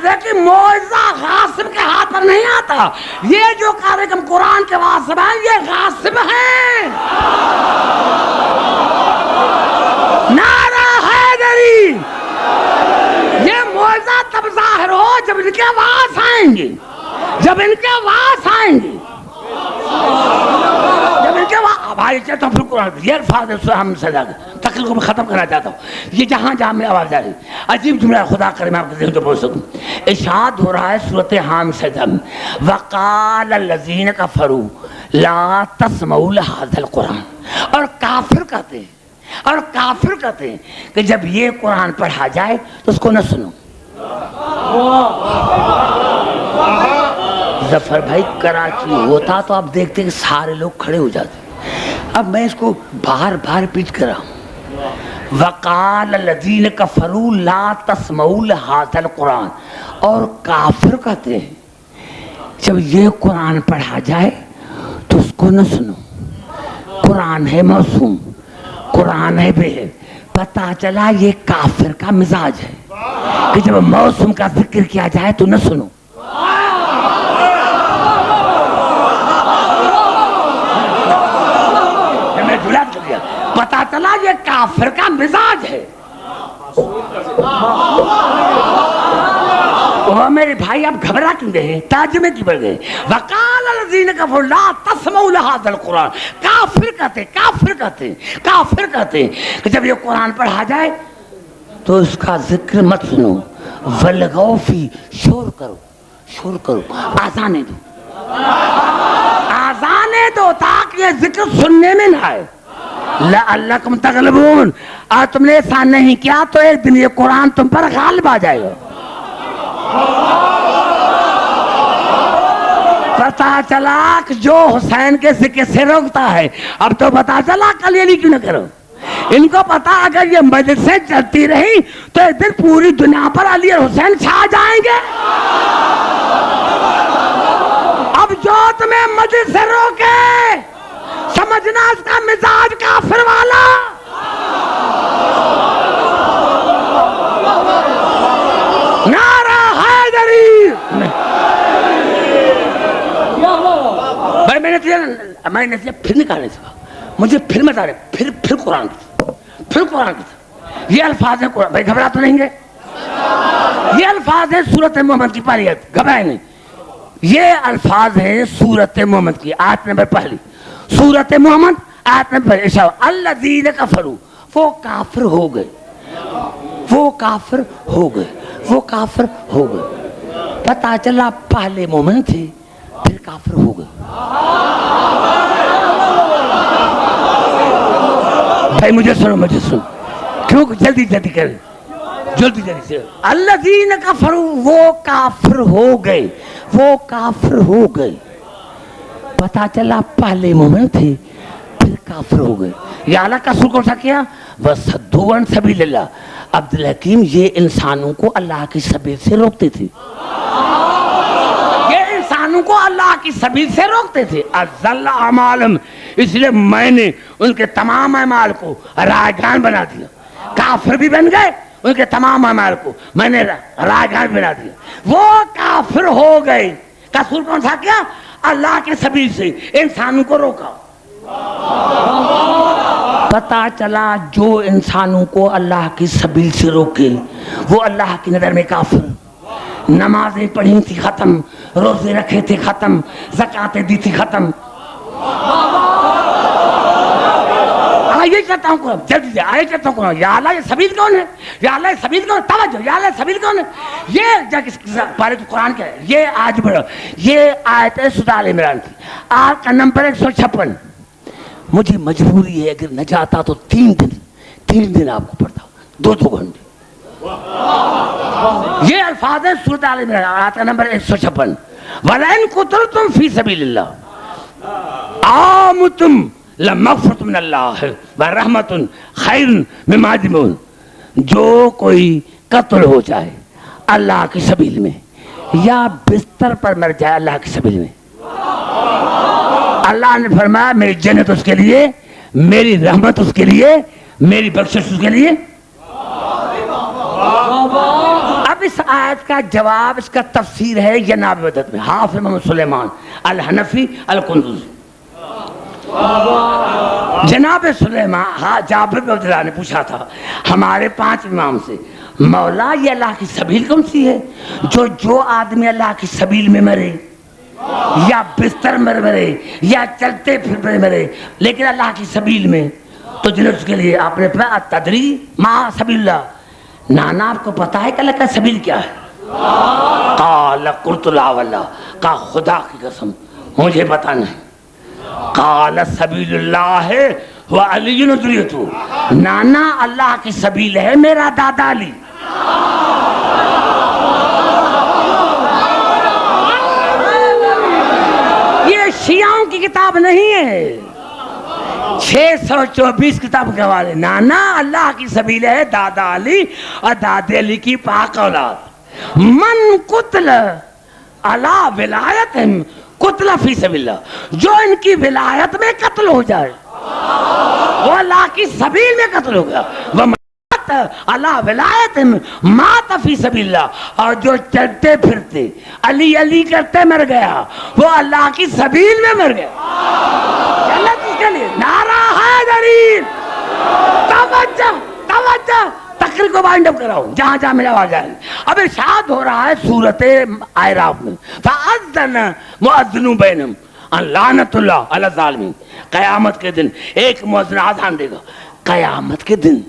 معجزے کی معجزہ غاصب کے ہاتھ پر نہیں آتا. یہ جو کارکرم قرآن کے واسطے ہیں یہ غاصب ہیں. نعرہ حیدری. یہ معجزہ تب ظاہر ہو جب ان کے واس آئیں گے, جب ان کے واس آئیں گے, جب ان کے بھائی چاہتا ہوں. پھر قرآن یہ الفاظ ہم سجا تقریر کو میں ختم کرنا چاہتا ہوں. یہ جہاں جہاں میں آواز جا رہی عجیب جملہ خدا کرے میں آپ کے ذہن کو بول سکوں. ارشاد ہو رہا ہے سورۃ حامد میں وقال الذین کفروا لا تسمعوا لهذا القرآن. اور کافر کہتے ہیں, اور کافر کہتے ہیں کہ جب یہ قرآن پڑھا جائے تو اس کو نہ سنو. ظفر بھائی کراچی ہوتا تو آپ دیکھتے کہ سارے لوگ کھڑے ہو جاتے. اب میں اس کو بار بار پیچ کر رہا ہوں. وقال الذین کفروا لا تسمعوا لهذا القرآن. اور کافر کہتے ہیں جب یہ قرآن پڑھا جائے تو اس کو نہ سنو. قرآن ہے معصوم, قرآن ہے بے. پتا چلا یہ کافر کا مزاج ہے کہ جب معصوم کا ذکر کیا جائے تو نہ سنو. پتا چلا یہ کافر کا مزاج ہے. میرے بھائی آپ گھبرا کیوں گئے, ترجمے کی بڑھ گئے. وقال الذین کفروا لا تسمعوا لهذا القرآن. کافر کہتے, کافر کہتے, کافر کہتے کہ جب یہ قرآن پڑھا جائے تو اس کا ذکر مت سنو. والغوا فی, شور کرو, شور کرو, آزانے دو, آزانے دو تاکہ یہ ذکر سننے میں نہ آئے. لعلکم تغلبون. اور تم نے ایسا نہیں کیا تو ایک دن یہ قرآن تم پر غالب آ جائے گا. پتا چلا کہ جو حسین کے ذکر سے روکتا ہے, اب تو پتا چلا کل یہ کیوں نہ کرو. ان کو پتا اگر یہ مجلسیں چلتی رہی تو ایک دن پوری دنیا پر علی اور حسین چھا جائیں گے. اب جو تمہیں مجلس سے روکے سمجھنا اس کا مزاج کافر والا. نعرہ حیدری. بھائی میں نے پھر نکالنے سے مجھے پھر مت آ رہے, پھر قرآن پھر قرآن کی یہ الفاظ ہیں قرآن. بھائی گھبرا تو نہیں گے. یہ الفاظ ہیں سورۃ محمد کی پہلی آیت, گھبرائے نہیں. یہ الفاظ ہیں سورۃ محمد کی آیت نمبر پہلی, سورۃ محمد آیت نمبر پہلی. الذین کفروا, وہ کافر ہو گئے, وہ کافر ہو گئے, وہ کافر ہو گئے. پتا چلا پہلے مومن تھے پھر کافر ہو گئے. بھائی مجھے سنو, مجھے سنو, کیوں جلدی جلدی کریں, جلدی جلدی سے. الذین کفروا, وہ کافر ہو گئے, وہ کافر ہو گئے. پتا چلا پہلے مومن تھے پھر کافر ہو گئے. یہ اعلیٰ کا سر کون سا کیا؟ وَصَدُّوا عَن سَبِيلِ اللَّهِ. عبدالحکیم یہ انسانوں کو اللہ کی سبیل سے روکتے تھے, یہ انسانوں کو اللہ کی سبیل سے روکتے تھے. اَذَلَّ أَعْمَالَهُمْ, اس لیے میں نے ان کے تمام اعمال کو رائگان بنا دیا. کافر بھی بن گئے, ان کے تمام اعمال کو میں نے رائگان بنا دیا. وہ کافر ہو گئے. قصور کون سا کیا؟ اللہ کے سبیل سے انسانوں کو روکا. پتا چلا جو انسانوں کو اللہ کی سبیل سے روکے وہ اللہ کی نظر میں کافر. نمازیں پڑھی تھی ختم, روزے رکھے تھے ختم, زکاتیں دی تھی ختم. یہ کہتا ہوں جلدی سے, آئے کہتا ہوں یا اللہ یہ سبیل کون ہے, یا اللہ یہ سبیل کون ہے, توجہ, یا اللہ سبیل کون ہے. یہ پارے قرآن کیا ہے, یہ آج بڑھو, یہ آیت ہے سورۃ آل عمران کی, آیت کا نمبر 156. مجھے مجبوری ہے اگر نہ جاتا تو 3 دن آپ کو پڑھتا, 2 گھنٹے. یہ الفاظ ہے سورۃ آل عمران آیت کا نمبر 156. وَلَئِن قُتِلْتُمْ فِي سَبِيلِ اللَّهِ آمُنتُمْ لَمَغْفِرَةٌ مِنَ اللَّهِ وَرَحْمَةٌ خَيْرٌ مِمَّا يَجْمَعُونَ. جو کوئی قتل ہو جائے اللہ کی سبیل میں یا بستر پر مر جائے اللہ کی سبیل میں, اللہ نے فرمایا میری جنت اس کے لیے, میری رحمت اس کے لیے, میری بخشش اس کے لیے. اب اب اس آیت کا جواب، اس کا تفسیر ہے جناب بدت میں حافظ محمد سلیمان الحنفی القندوزی. جناب سلیمان جابر بن عبداللہ نے پوچھا تھا ہمارے 5 امام سے، مولا یہ اللہ کی سبیل کون سی ہے؟ جو آدمی اللہ کی سبیل میں مرے یا بستر میں مرے یا چلتے پھر مرے لیکن اللہ کی سبیل میں، تو جنہیں اس کے لیے آپ نے پڑھا تدری ما سبیل اللہ. نانا آپ کو پتا ہے کہ اللہ کا سبیل کیا ہے؟ قال قلت لا واللہ، کہا خدا کی قسم مجھے پتا نہیں. قال سبیل اللہ ہے وہ علی ذریتہ، نانا اللہ کی سبیل ہے میرا دادا علی. یہ شیعوں کی کتاب نہیں ہے، 624 کتاب کے حوالے. نانا اللہ کی سبیل ہے دادا علی اور دادے علی کی پاک اولاد. من قتل علی ولایت قتل فی سبیل اللہ، جو ان کی ولایت میں قتل ہو جائے وہ اللہ کی سبیل میں قتل ہو گیا. وہ اللہ ولایت مات فی سبیل اللہ، اور جو چلتے پھرتے علی علی کرتے مر گیا وہ اللہ کی سبیل میں مر گیا. جنت اس کے لیے. نعرہ حیدری، توجہ توجہ، تقریر کو بائنڈ اپ کراؤ جہاں جہاں میرا آواز آئے. اب ارشاد ہو رہا ہے سورۃ اعراف میں فاذن مؤذن بینہم ان لعنت اللہ علی الظالمین. قیامت کے دن ایک مؤذن اذان دے گا. قیامت کے دن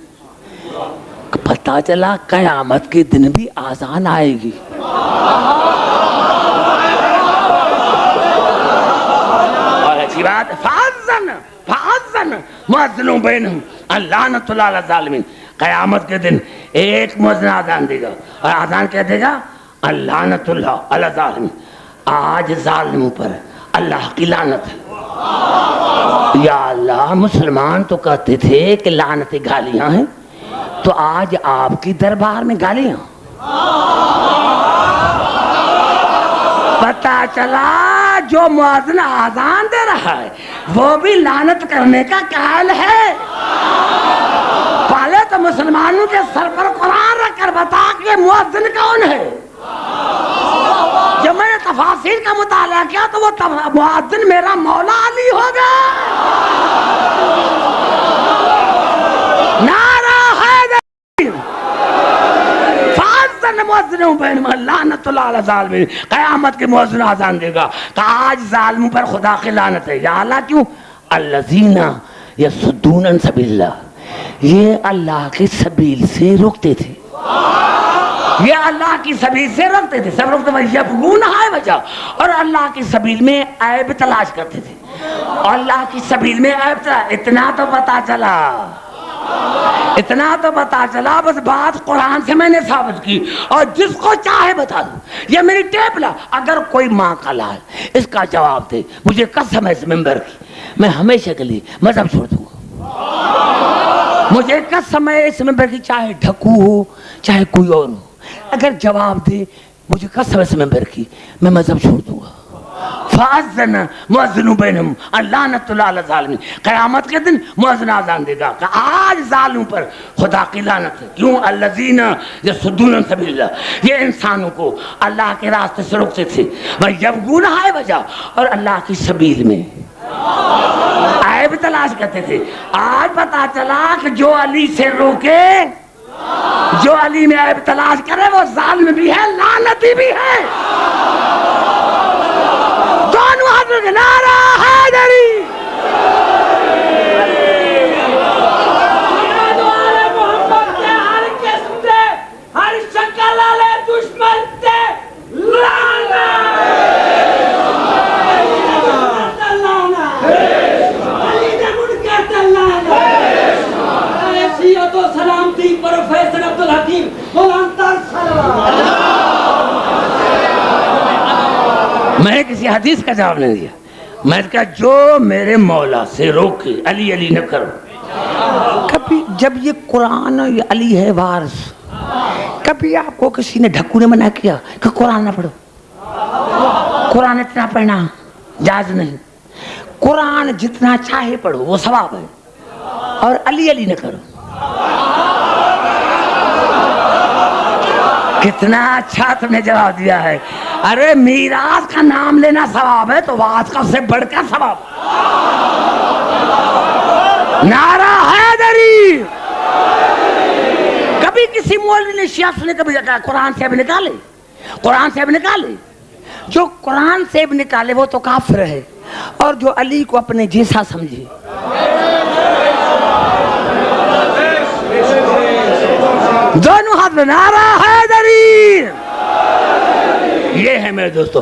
پتہ چلا قیامت کے دن بھی آزان آئے گی. اور اچھی بات، فاذن مؤذن بینہم ان لعنت اللہ علی الظالمین. قیامت کے دن ایک مؤذن آزان دے گا اور آزان کہہ دے گا ان لعنت اللہ علی الظالمین. آج ظالموں پر اللہ کی لعنت ہے. یا اللہ، مسلمان تو کہتے تھے کہ لعنتیں گالیاں ہیں، تو آج آپ کی دربار میں گالیاں. پتہ چلا جو مؤذن آزان دے رہا ہے وہ بھی لعنت کرنے کا قائل ہے. پہلے تو مسلمانوں کے سر پر قرآن رکھ کر بتا کہ مؤذن کون ہے. جب میں نے تفاسیر کا مطالعہ کیا تو وہ مؤذن میرا مولا علی ہوگا. نعرہ حیدری، فاذن مؤذن بینہم لعنت اللہ علی الظالمین. قیامت کے مؤذن آزان دے گا کہ آج ظالموں پر خدا کی لعنت ہے. یا اللہ کیوں؟ الذین یصدون عن سبیل اللہ، یہ اللہ کی سبیل سے روکتے تھے. یہ اللہ کی سبیل سے روکتے تھے. سب روکتے تھے یبغونہا وجہ، اور اللہ کی سبیل میں عیب تلاش کرتے تھے. اور اللہ کی سبیل میں عیب تلاش. اتنا تو پتا چلا بس بات قرآن سے میں نے ثابت کی اور جس کو چاہے بتا دوں. یہ میری ٹیپ لا، اگر کوئی ماں کا لال اس کا جواب دے مجھے قسم ہے اس ممبر کی، میں ہمیشہ کے لیے مذہب چھوڑ دوں گا. مجھے قسم ہے اس ممبر کی، چاہے ڈھکو ہو چاہے کوئی اور ہو، اگر جواب دے مجھے قسم ہے اس ممبر کی، میں مذہب چھوڑ دوں گا. فاذن مؤذن بینہم ان لعنت اللہ علی الظالمین. قیامت کے دن مؤذن آزان دے گا کہ آج ظالموں پر خدا کی لعنت ہے. کیوں؟ الذین یصدون عن سبیل اللہ، یہ انسانوں کو اللہ کے راستے سے روکتے تھے. یبغونہا وجہ، اور اللہ کی سبیل میں عیب تلاش کرتے تھے. آج پتا چلا کہ جو علی سے روکے، جو علی میں عیب تلاش کرے وہ ظالم بھی ہے لعنتی بھی ہے. دونوں ہاتھوں کے نعرہ حیدری. محمد کے ہر قسم سے، ہر شکل والے دشمن سے سلامتی پروفیسر عبدالحکیم میں نے کسی حدیث کا جواب نہیں دیا. میں نے کہا جو میرے مولا سے روکے علی علی نہ کرو. کبھی جب یہ قرآن علی ہے وارث، کبھی آپ کو کسی نے ڈھکو نے منع کیا کہ قرآن نہ پڑھو؟ قرآن اتنا پڑھنا جائز نہیں. قرآن جتنا چاہے پڑھو وہ ثواب ہے، اور علی علی نہ کرو. کتنا اچھا تم نے جواب دیا ہے. ارے میراث کا نام لینا ثواب ہے تو واعظ کا سے بڑھ کر ثواب. نعرہ حیدری. کبھی کسی مولوی نے شیعہ نے کبھی کہا قرآن سے اب نکالے, قرآن سے اب نکالے. جو قرآن سے اب نکالے وہ تو کافر ہے, اور جو علی کو اپنے جیسا سمجھے. دونوں ہاتھ میں نعرہ حیدری. یہ ہے میرے دوستو,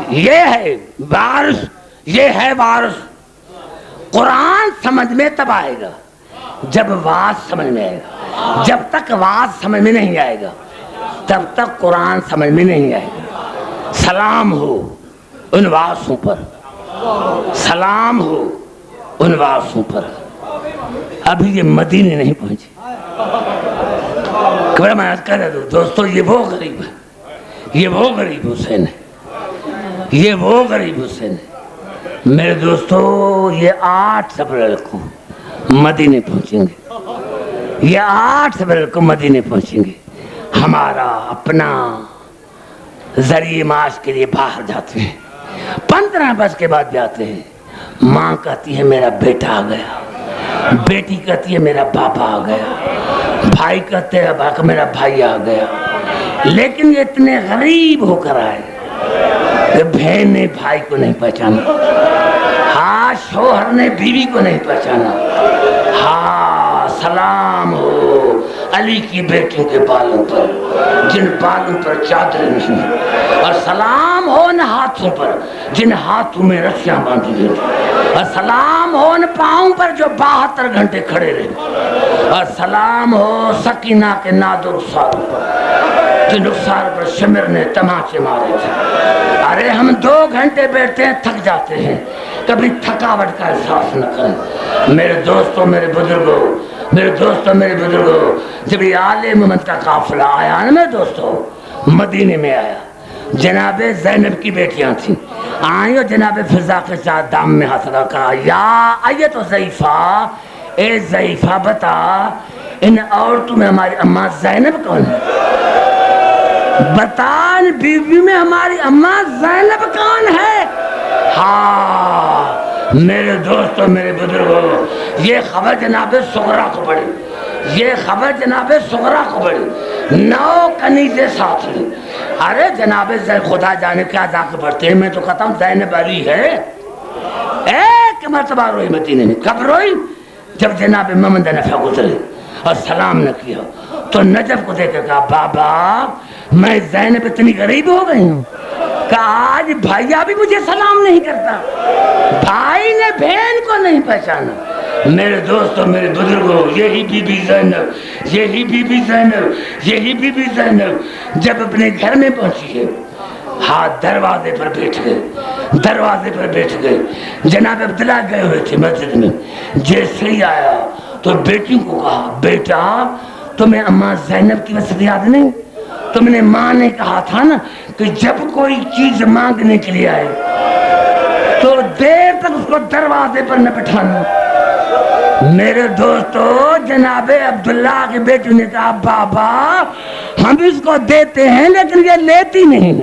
یہ ہے وارث, یہ ہے وارث. قرآن سمجھ میں تب آئے گا جب واعظ سمجھ میں آئے گا. جب تک واعظ سمجھ میں نہیں آئے گا تب تک قرآن سمجھ میں نہیں آئے گا. سلام ہو ان واعظوں پر, سلام ہو ان واعظوں پر. ابھی یہ مدینے نہیں پہنچے. بڑا میں کہہ رہا ہوں دوستو, یہ وہ غریب ہے, یہ وہ غریب حسین ہے, یہ وہ غریب حسین ہے. میرے دوستو یہ 8 اپریل کو مدینے پہنچیں گے, یہ 8 اپریل کو مدینے پہنچیں گے. ہمارا اپنا ذریعہ معاش کے لیے باہر جاتے ہیں, 15 بس کے بعد جاتے ہیں. ماں کہتی ہے میرا بیٹا آ گیا, بیٹی کہتی ہے میرا باپا آ گیا, بھائی کہتے ہیں باقی میرا بھائی آ گیا. لیکن یہ اتنے غریب ہو کر آئے کہ بہن نے بھائی کو نہیں پہچانا, ہاں شوہر نے بیوی کو نہیں پہچانا. ہاں سلام ہو علی کی بیٹیوں کے بالوں پر جن بالوں پر چادر نہیں, اور سلام ہو ان ہاتھوں پر جن ہاتھوں میں رسیاں باندھی گئی, اور سلام ہو ان پاؤں پر جو 72 گھنٹے کھڑے رہے, اور سلام ہو سکینہ کے ناد و رخساروں پر جن رخسار پر شمر نے تماچے مارے تھے. ارے ہم 2 گھنٹے بیٹھتے ہیں تھک جاتے ہیں, کبھی تھکاوٹ کا احساس نہ کریں. میرے دوستوں میرے بزرگوں, میرے دوستوں میرے بزرگوں, جب یہ آل محمد کا قافلہ آیا نا میرے دوستوں, مدینے میں آیا, جناب زینب کی بیٹیاں تھیں, آئیں اور جناب فضا کے ساتھ دام میں ہاتھ رکھا, یا آئیے تو ضعیفہ, اے ضعیفہ بتا ان عورتوں میں ہماری اماں زینب کون ہے؟ بتا ان بیوی میں ہماری اماں زینب کون ہے؟ ہاں میرے دوستوں میرے بزرگوں, یہ خبر جناب صغرا کو پڑھی, یہ خبر جناب صغرا کو پڑھی. 9 کنیزیں ساتھ ہیں. ارے جناب خدا جانے کیا جا کے پڑھتے ہیں, میں تو کہتا ہوں زینب علی ہے. ایک مرتبہ روئی مدینے میں. کب روئی؟ جب جناب محمد نفع گزرے اور سلام نہ کیا تو نجف کو دیکھ کے کہا بابا میں زینب اتنی غریب ہو گئی ہوں کہ آج بھائیا بھی مجھے سلام نہیں کرتا, بھائی نے بہن کو نہیں پہچانا. میرے دوستوں میرے بزرگوں, یہی بی بی زینب, یہی بی بی زینب, یہی بی بی زینب جب اپنے گھر میں پہنچی ہے, ہاتھ دروازے پر بیٹھ گئے, دروازے پر بیٹھ گئے. جناب عبداللہ گئے ہوئے تھے مسجد میں, جیسے ہی آیا تو بیٹی کو کہا بیٹا تمہیں اماں زینب کی وصیت یاد نہیں؟ تم نے ماں نے کہا تھا نا کہ جب کوئی چیز مانگنے کے لیے آئے تو دیر تک اس کو دروازے پر نہ بٹھانا. میرے دوستو جناب عبداللہ کی بیٹی نے کہا بابا ہم اس کو دیتے ہیں لیکن یہ لیتی نہیں,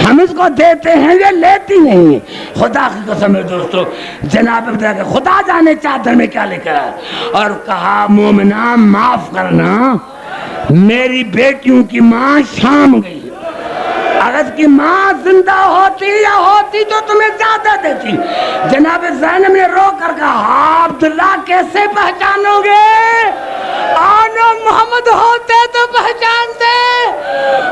ہم اس کو دیتے ہیں یہ لیتی نہیں. خدا کی قسم ہے دوستو, جناب عبداللہ کہ خدا جانے چادر میں کیا لے کر آیا, اور کہا مومنہ معاف کرنا میری بیٹیوں کی ماں شام گئی, اگر اس کی ماں زندہ ہوتی یا ہوتی تو تمہیں زیادہ دیتی. جناب زینب نے رو کر کہا عبداللہ کیسے پہچانو گے, آنو محمد ہوتے تو پہچانتے,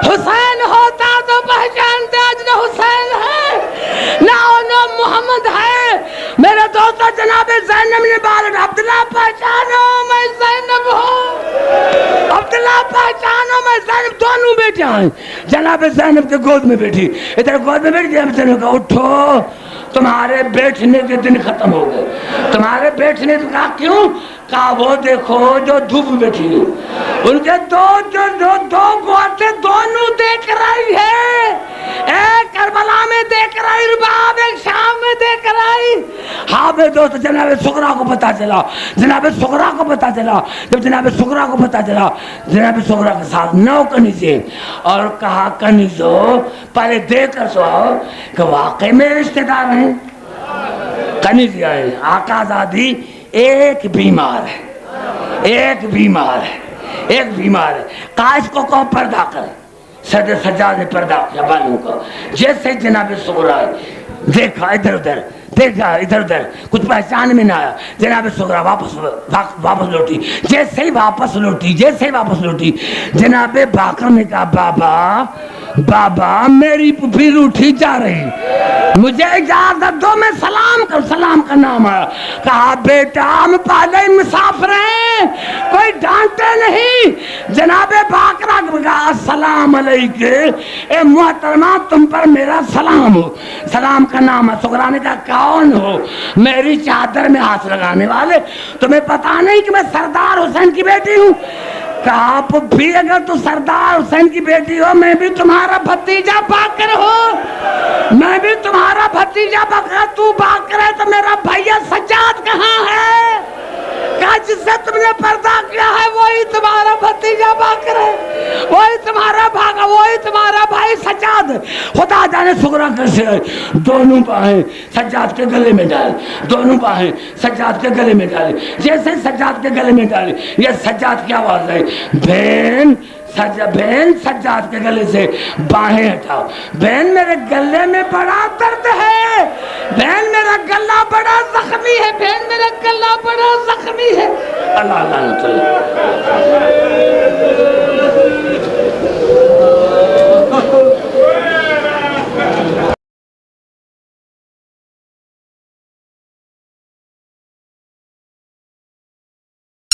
حسین ہوتا تو پہچانتے, آج نہ حسین ہے نہ آنو محمد ہے. میرے دوستو جناب زینب نے بار عبداللہ پہچانو میں زینب ہوں, عبداللہ پہچانو میں زینب. دونوں بیٹے آئیں, جناب زینب کے گود میں بیٹھی, ادھر گود میں بیٹھی. جناب زینب کہا اٹھو تمہارے بیٹھنے کے دن ختم ہو گئے, تمہارے بیٹھنے تو کہا کیوں؟ کہا وہ دیکھو جو دھوپ بیٹھی ہے, ان کے دو گوتے دونوں دیکھ رہی ہے, ایک کربلا میں دیکھ رہی, رباب ایک شام میں دیکھ رہی. ہاں بے دوست جناب سغرا کو پتا چلا، جناب سغرا کو پتا چلا، جب جناب سغرا کو پتا چلا جناب سغرا کے ساتھ 9 کنیزیں، اور کہا کنیزو پہلے دیکھ کر سو آؤ کہ واقعی میں رشتہ دار ہیں۔ کنیزیں آئے، آقا زادی ایک بیمار ہے، ایک بیمار ہے، ایک بیمار ہے، کاش کو پردہ کر۔ صدر سجاد نے پردہ کیا بالوں کا، جیسے جناب سغرا دیکھا ادھر ادھر، دیکھا ادھر ادھر، کچھ پہچان میں نہ آیا، جناب سغرا واپس لوٹی، جیسے ہی واپس لوٹی جناب باقر نے کہا بابا میری پھر اٹھی جا رہی، مجھے اجازت دو میں سلام کا نام آیا۔ کہا بیٹا ہم پہلے مسافر ہیں، کوئی ڈانٹے نہیں۔ جناب باقرہ نے کہا السلام علیکم، اے محترمہ تم پر میرا سلام ہو، سلام کا نام ہے۔ سغرا نے کہا کون ہو؟ میری چادر میں ہاتھ لگانے والے، تمہیں پتا نہیں کہ میں سردار حسین کی بیٹی ہوں؟ کہا پھپھی اگر تو سردار حسین کی بیٹی ہو میں بھی تمہارا بھتیجا باقر ہوں، میں بھی تمہارا بھتیجا باقر، تو باقر ہے تو میرا بھائیا سجاد کہاں ہے؟ کہا جس سے تم نے پردہ کیا ہے وہی تمہارا بھتیجا باقر ہے، وہی تمہارا بھائی سجاد۔ خدا جانے سغرا کیسے ہے، دونوں باہیں سجاد کے گلے میں ڈالے، دونوں باہیں سجاد کے گلے میں ڈالے، جیسے سجاد کے گلے میں ڈالے یہ سجاد کی آواز ہے بہن سجاد کے گلے سے باہیں ہٹاؤ، بہن میرے گلے میں بڑا درد ہے، بہن میرا گلا بڑا زخمی ہے، بہن میرا گلا بڑا زخمی ہے۔ اللہ اللہ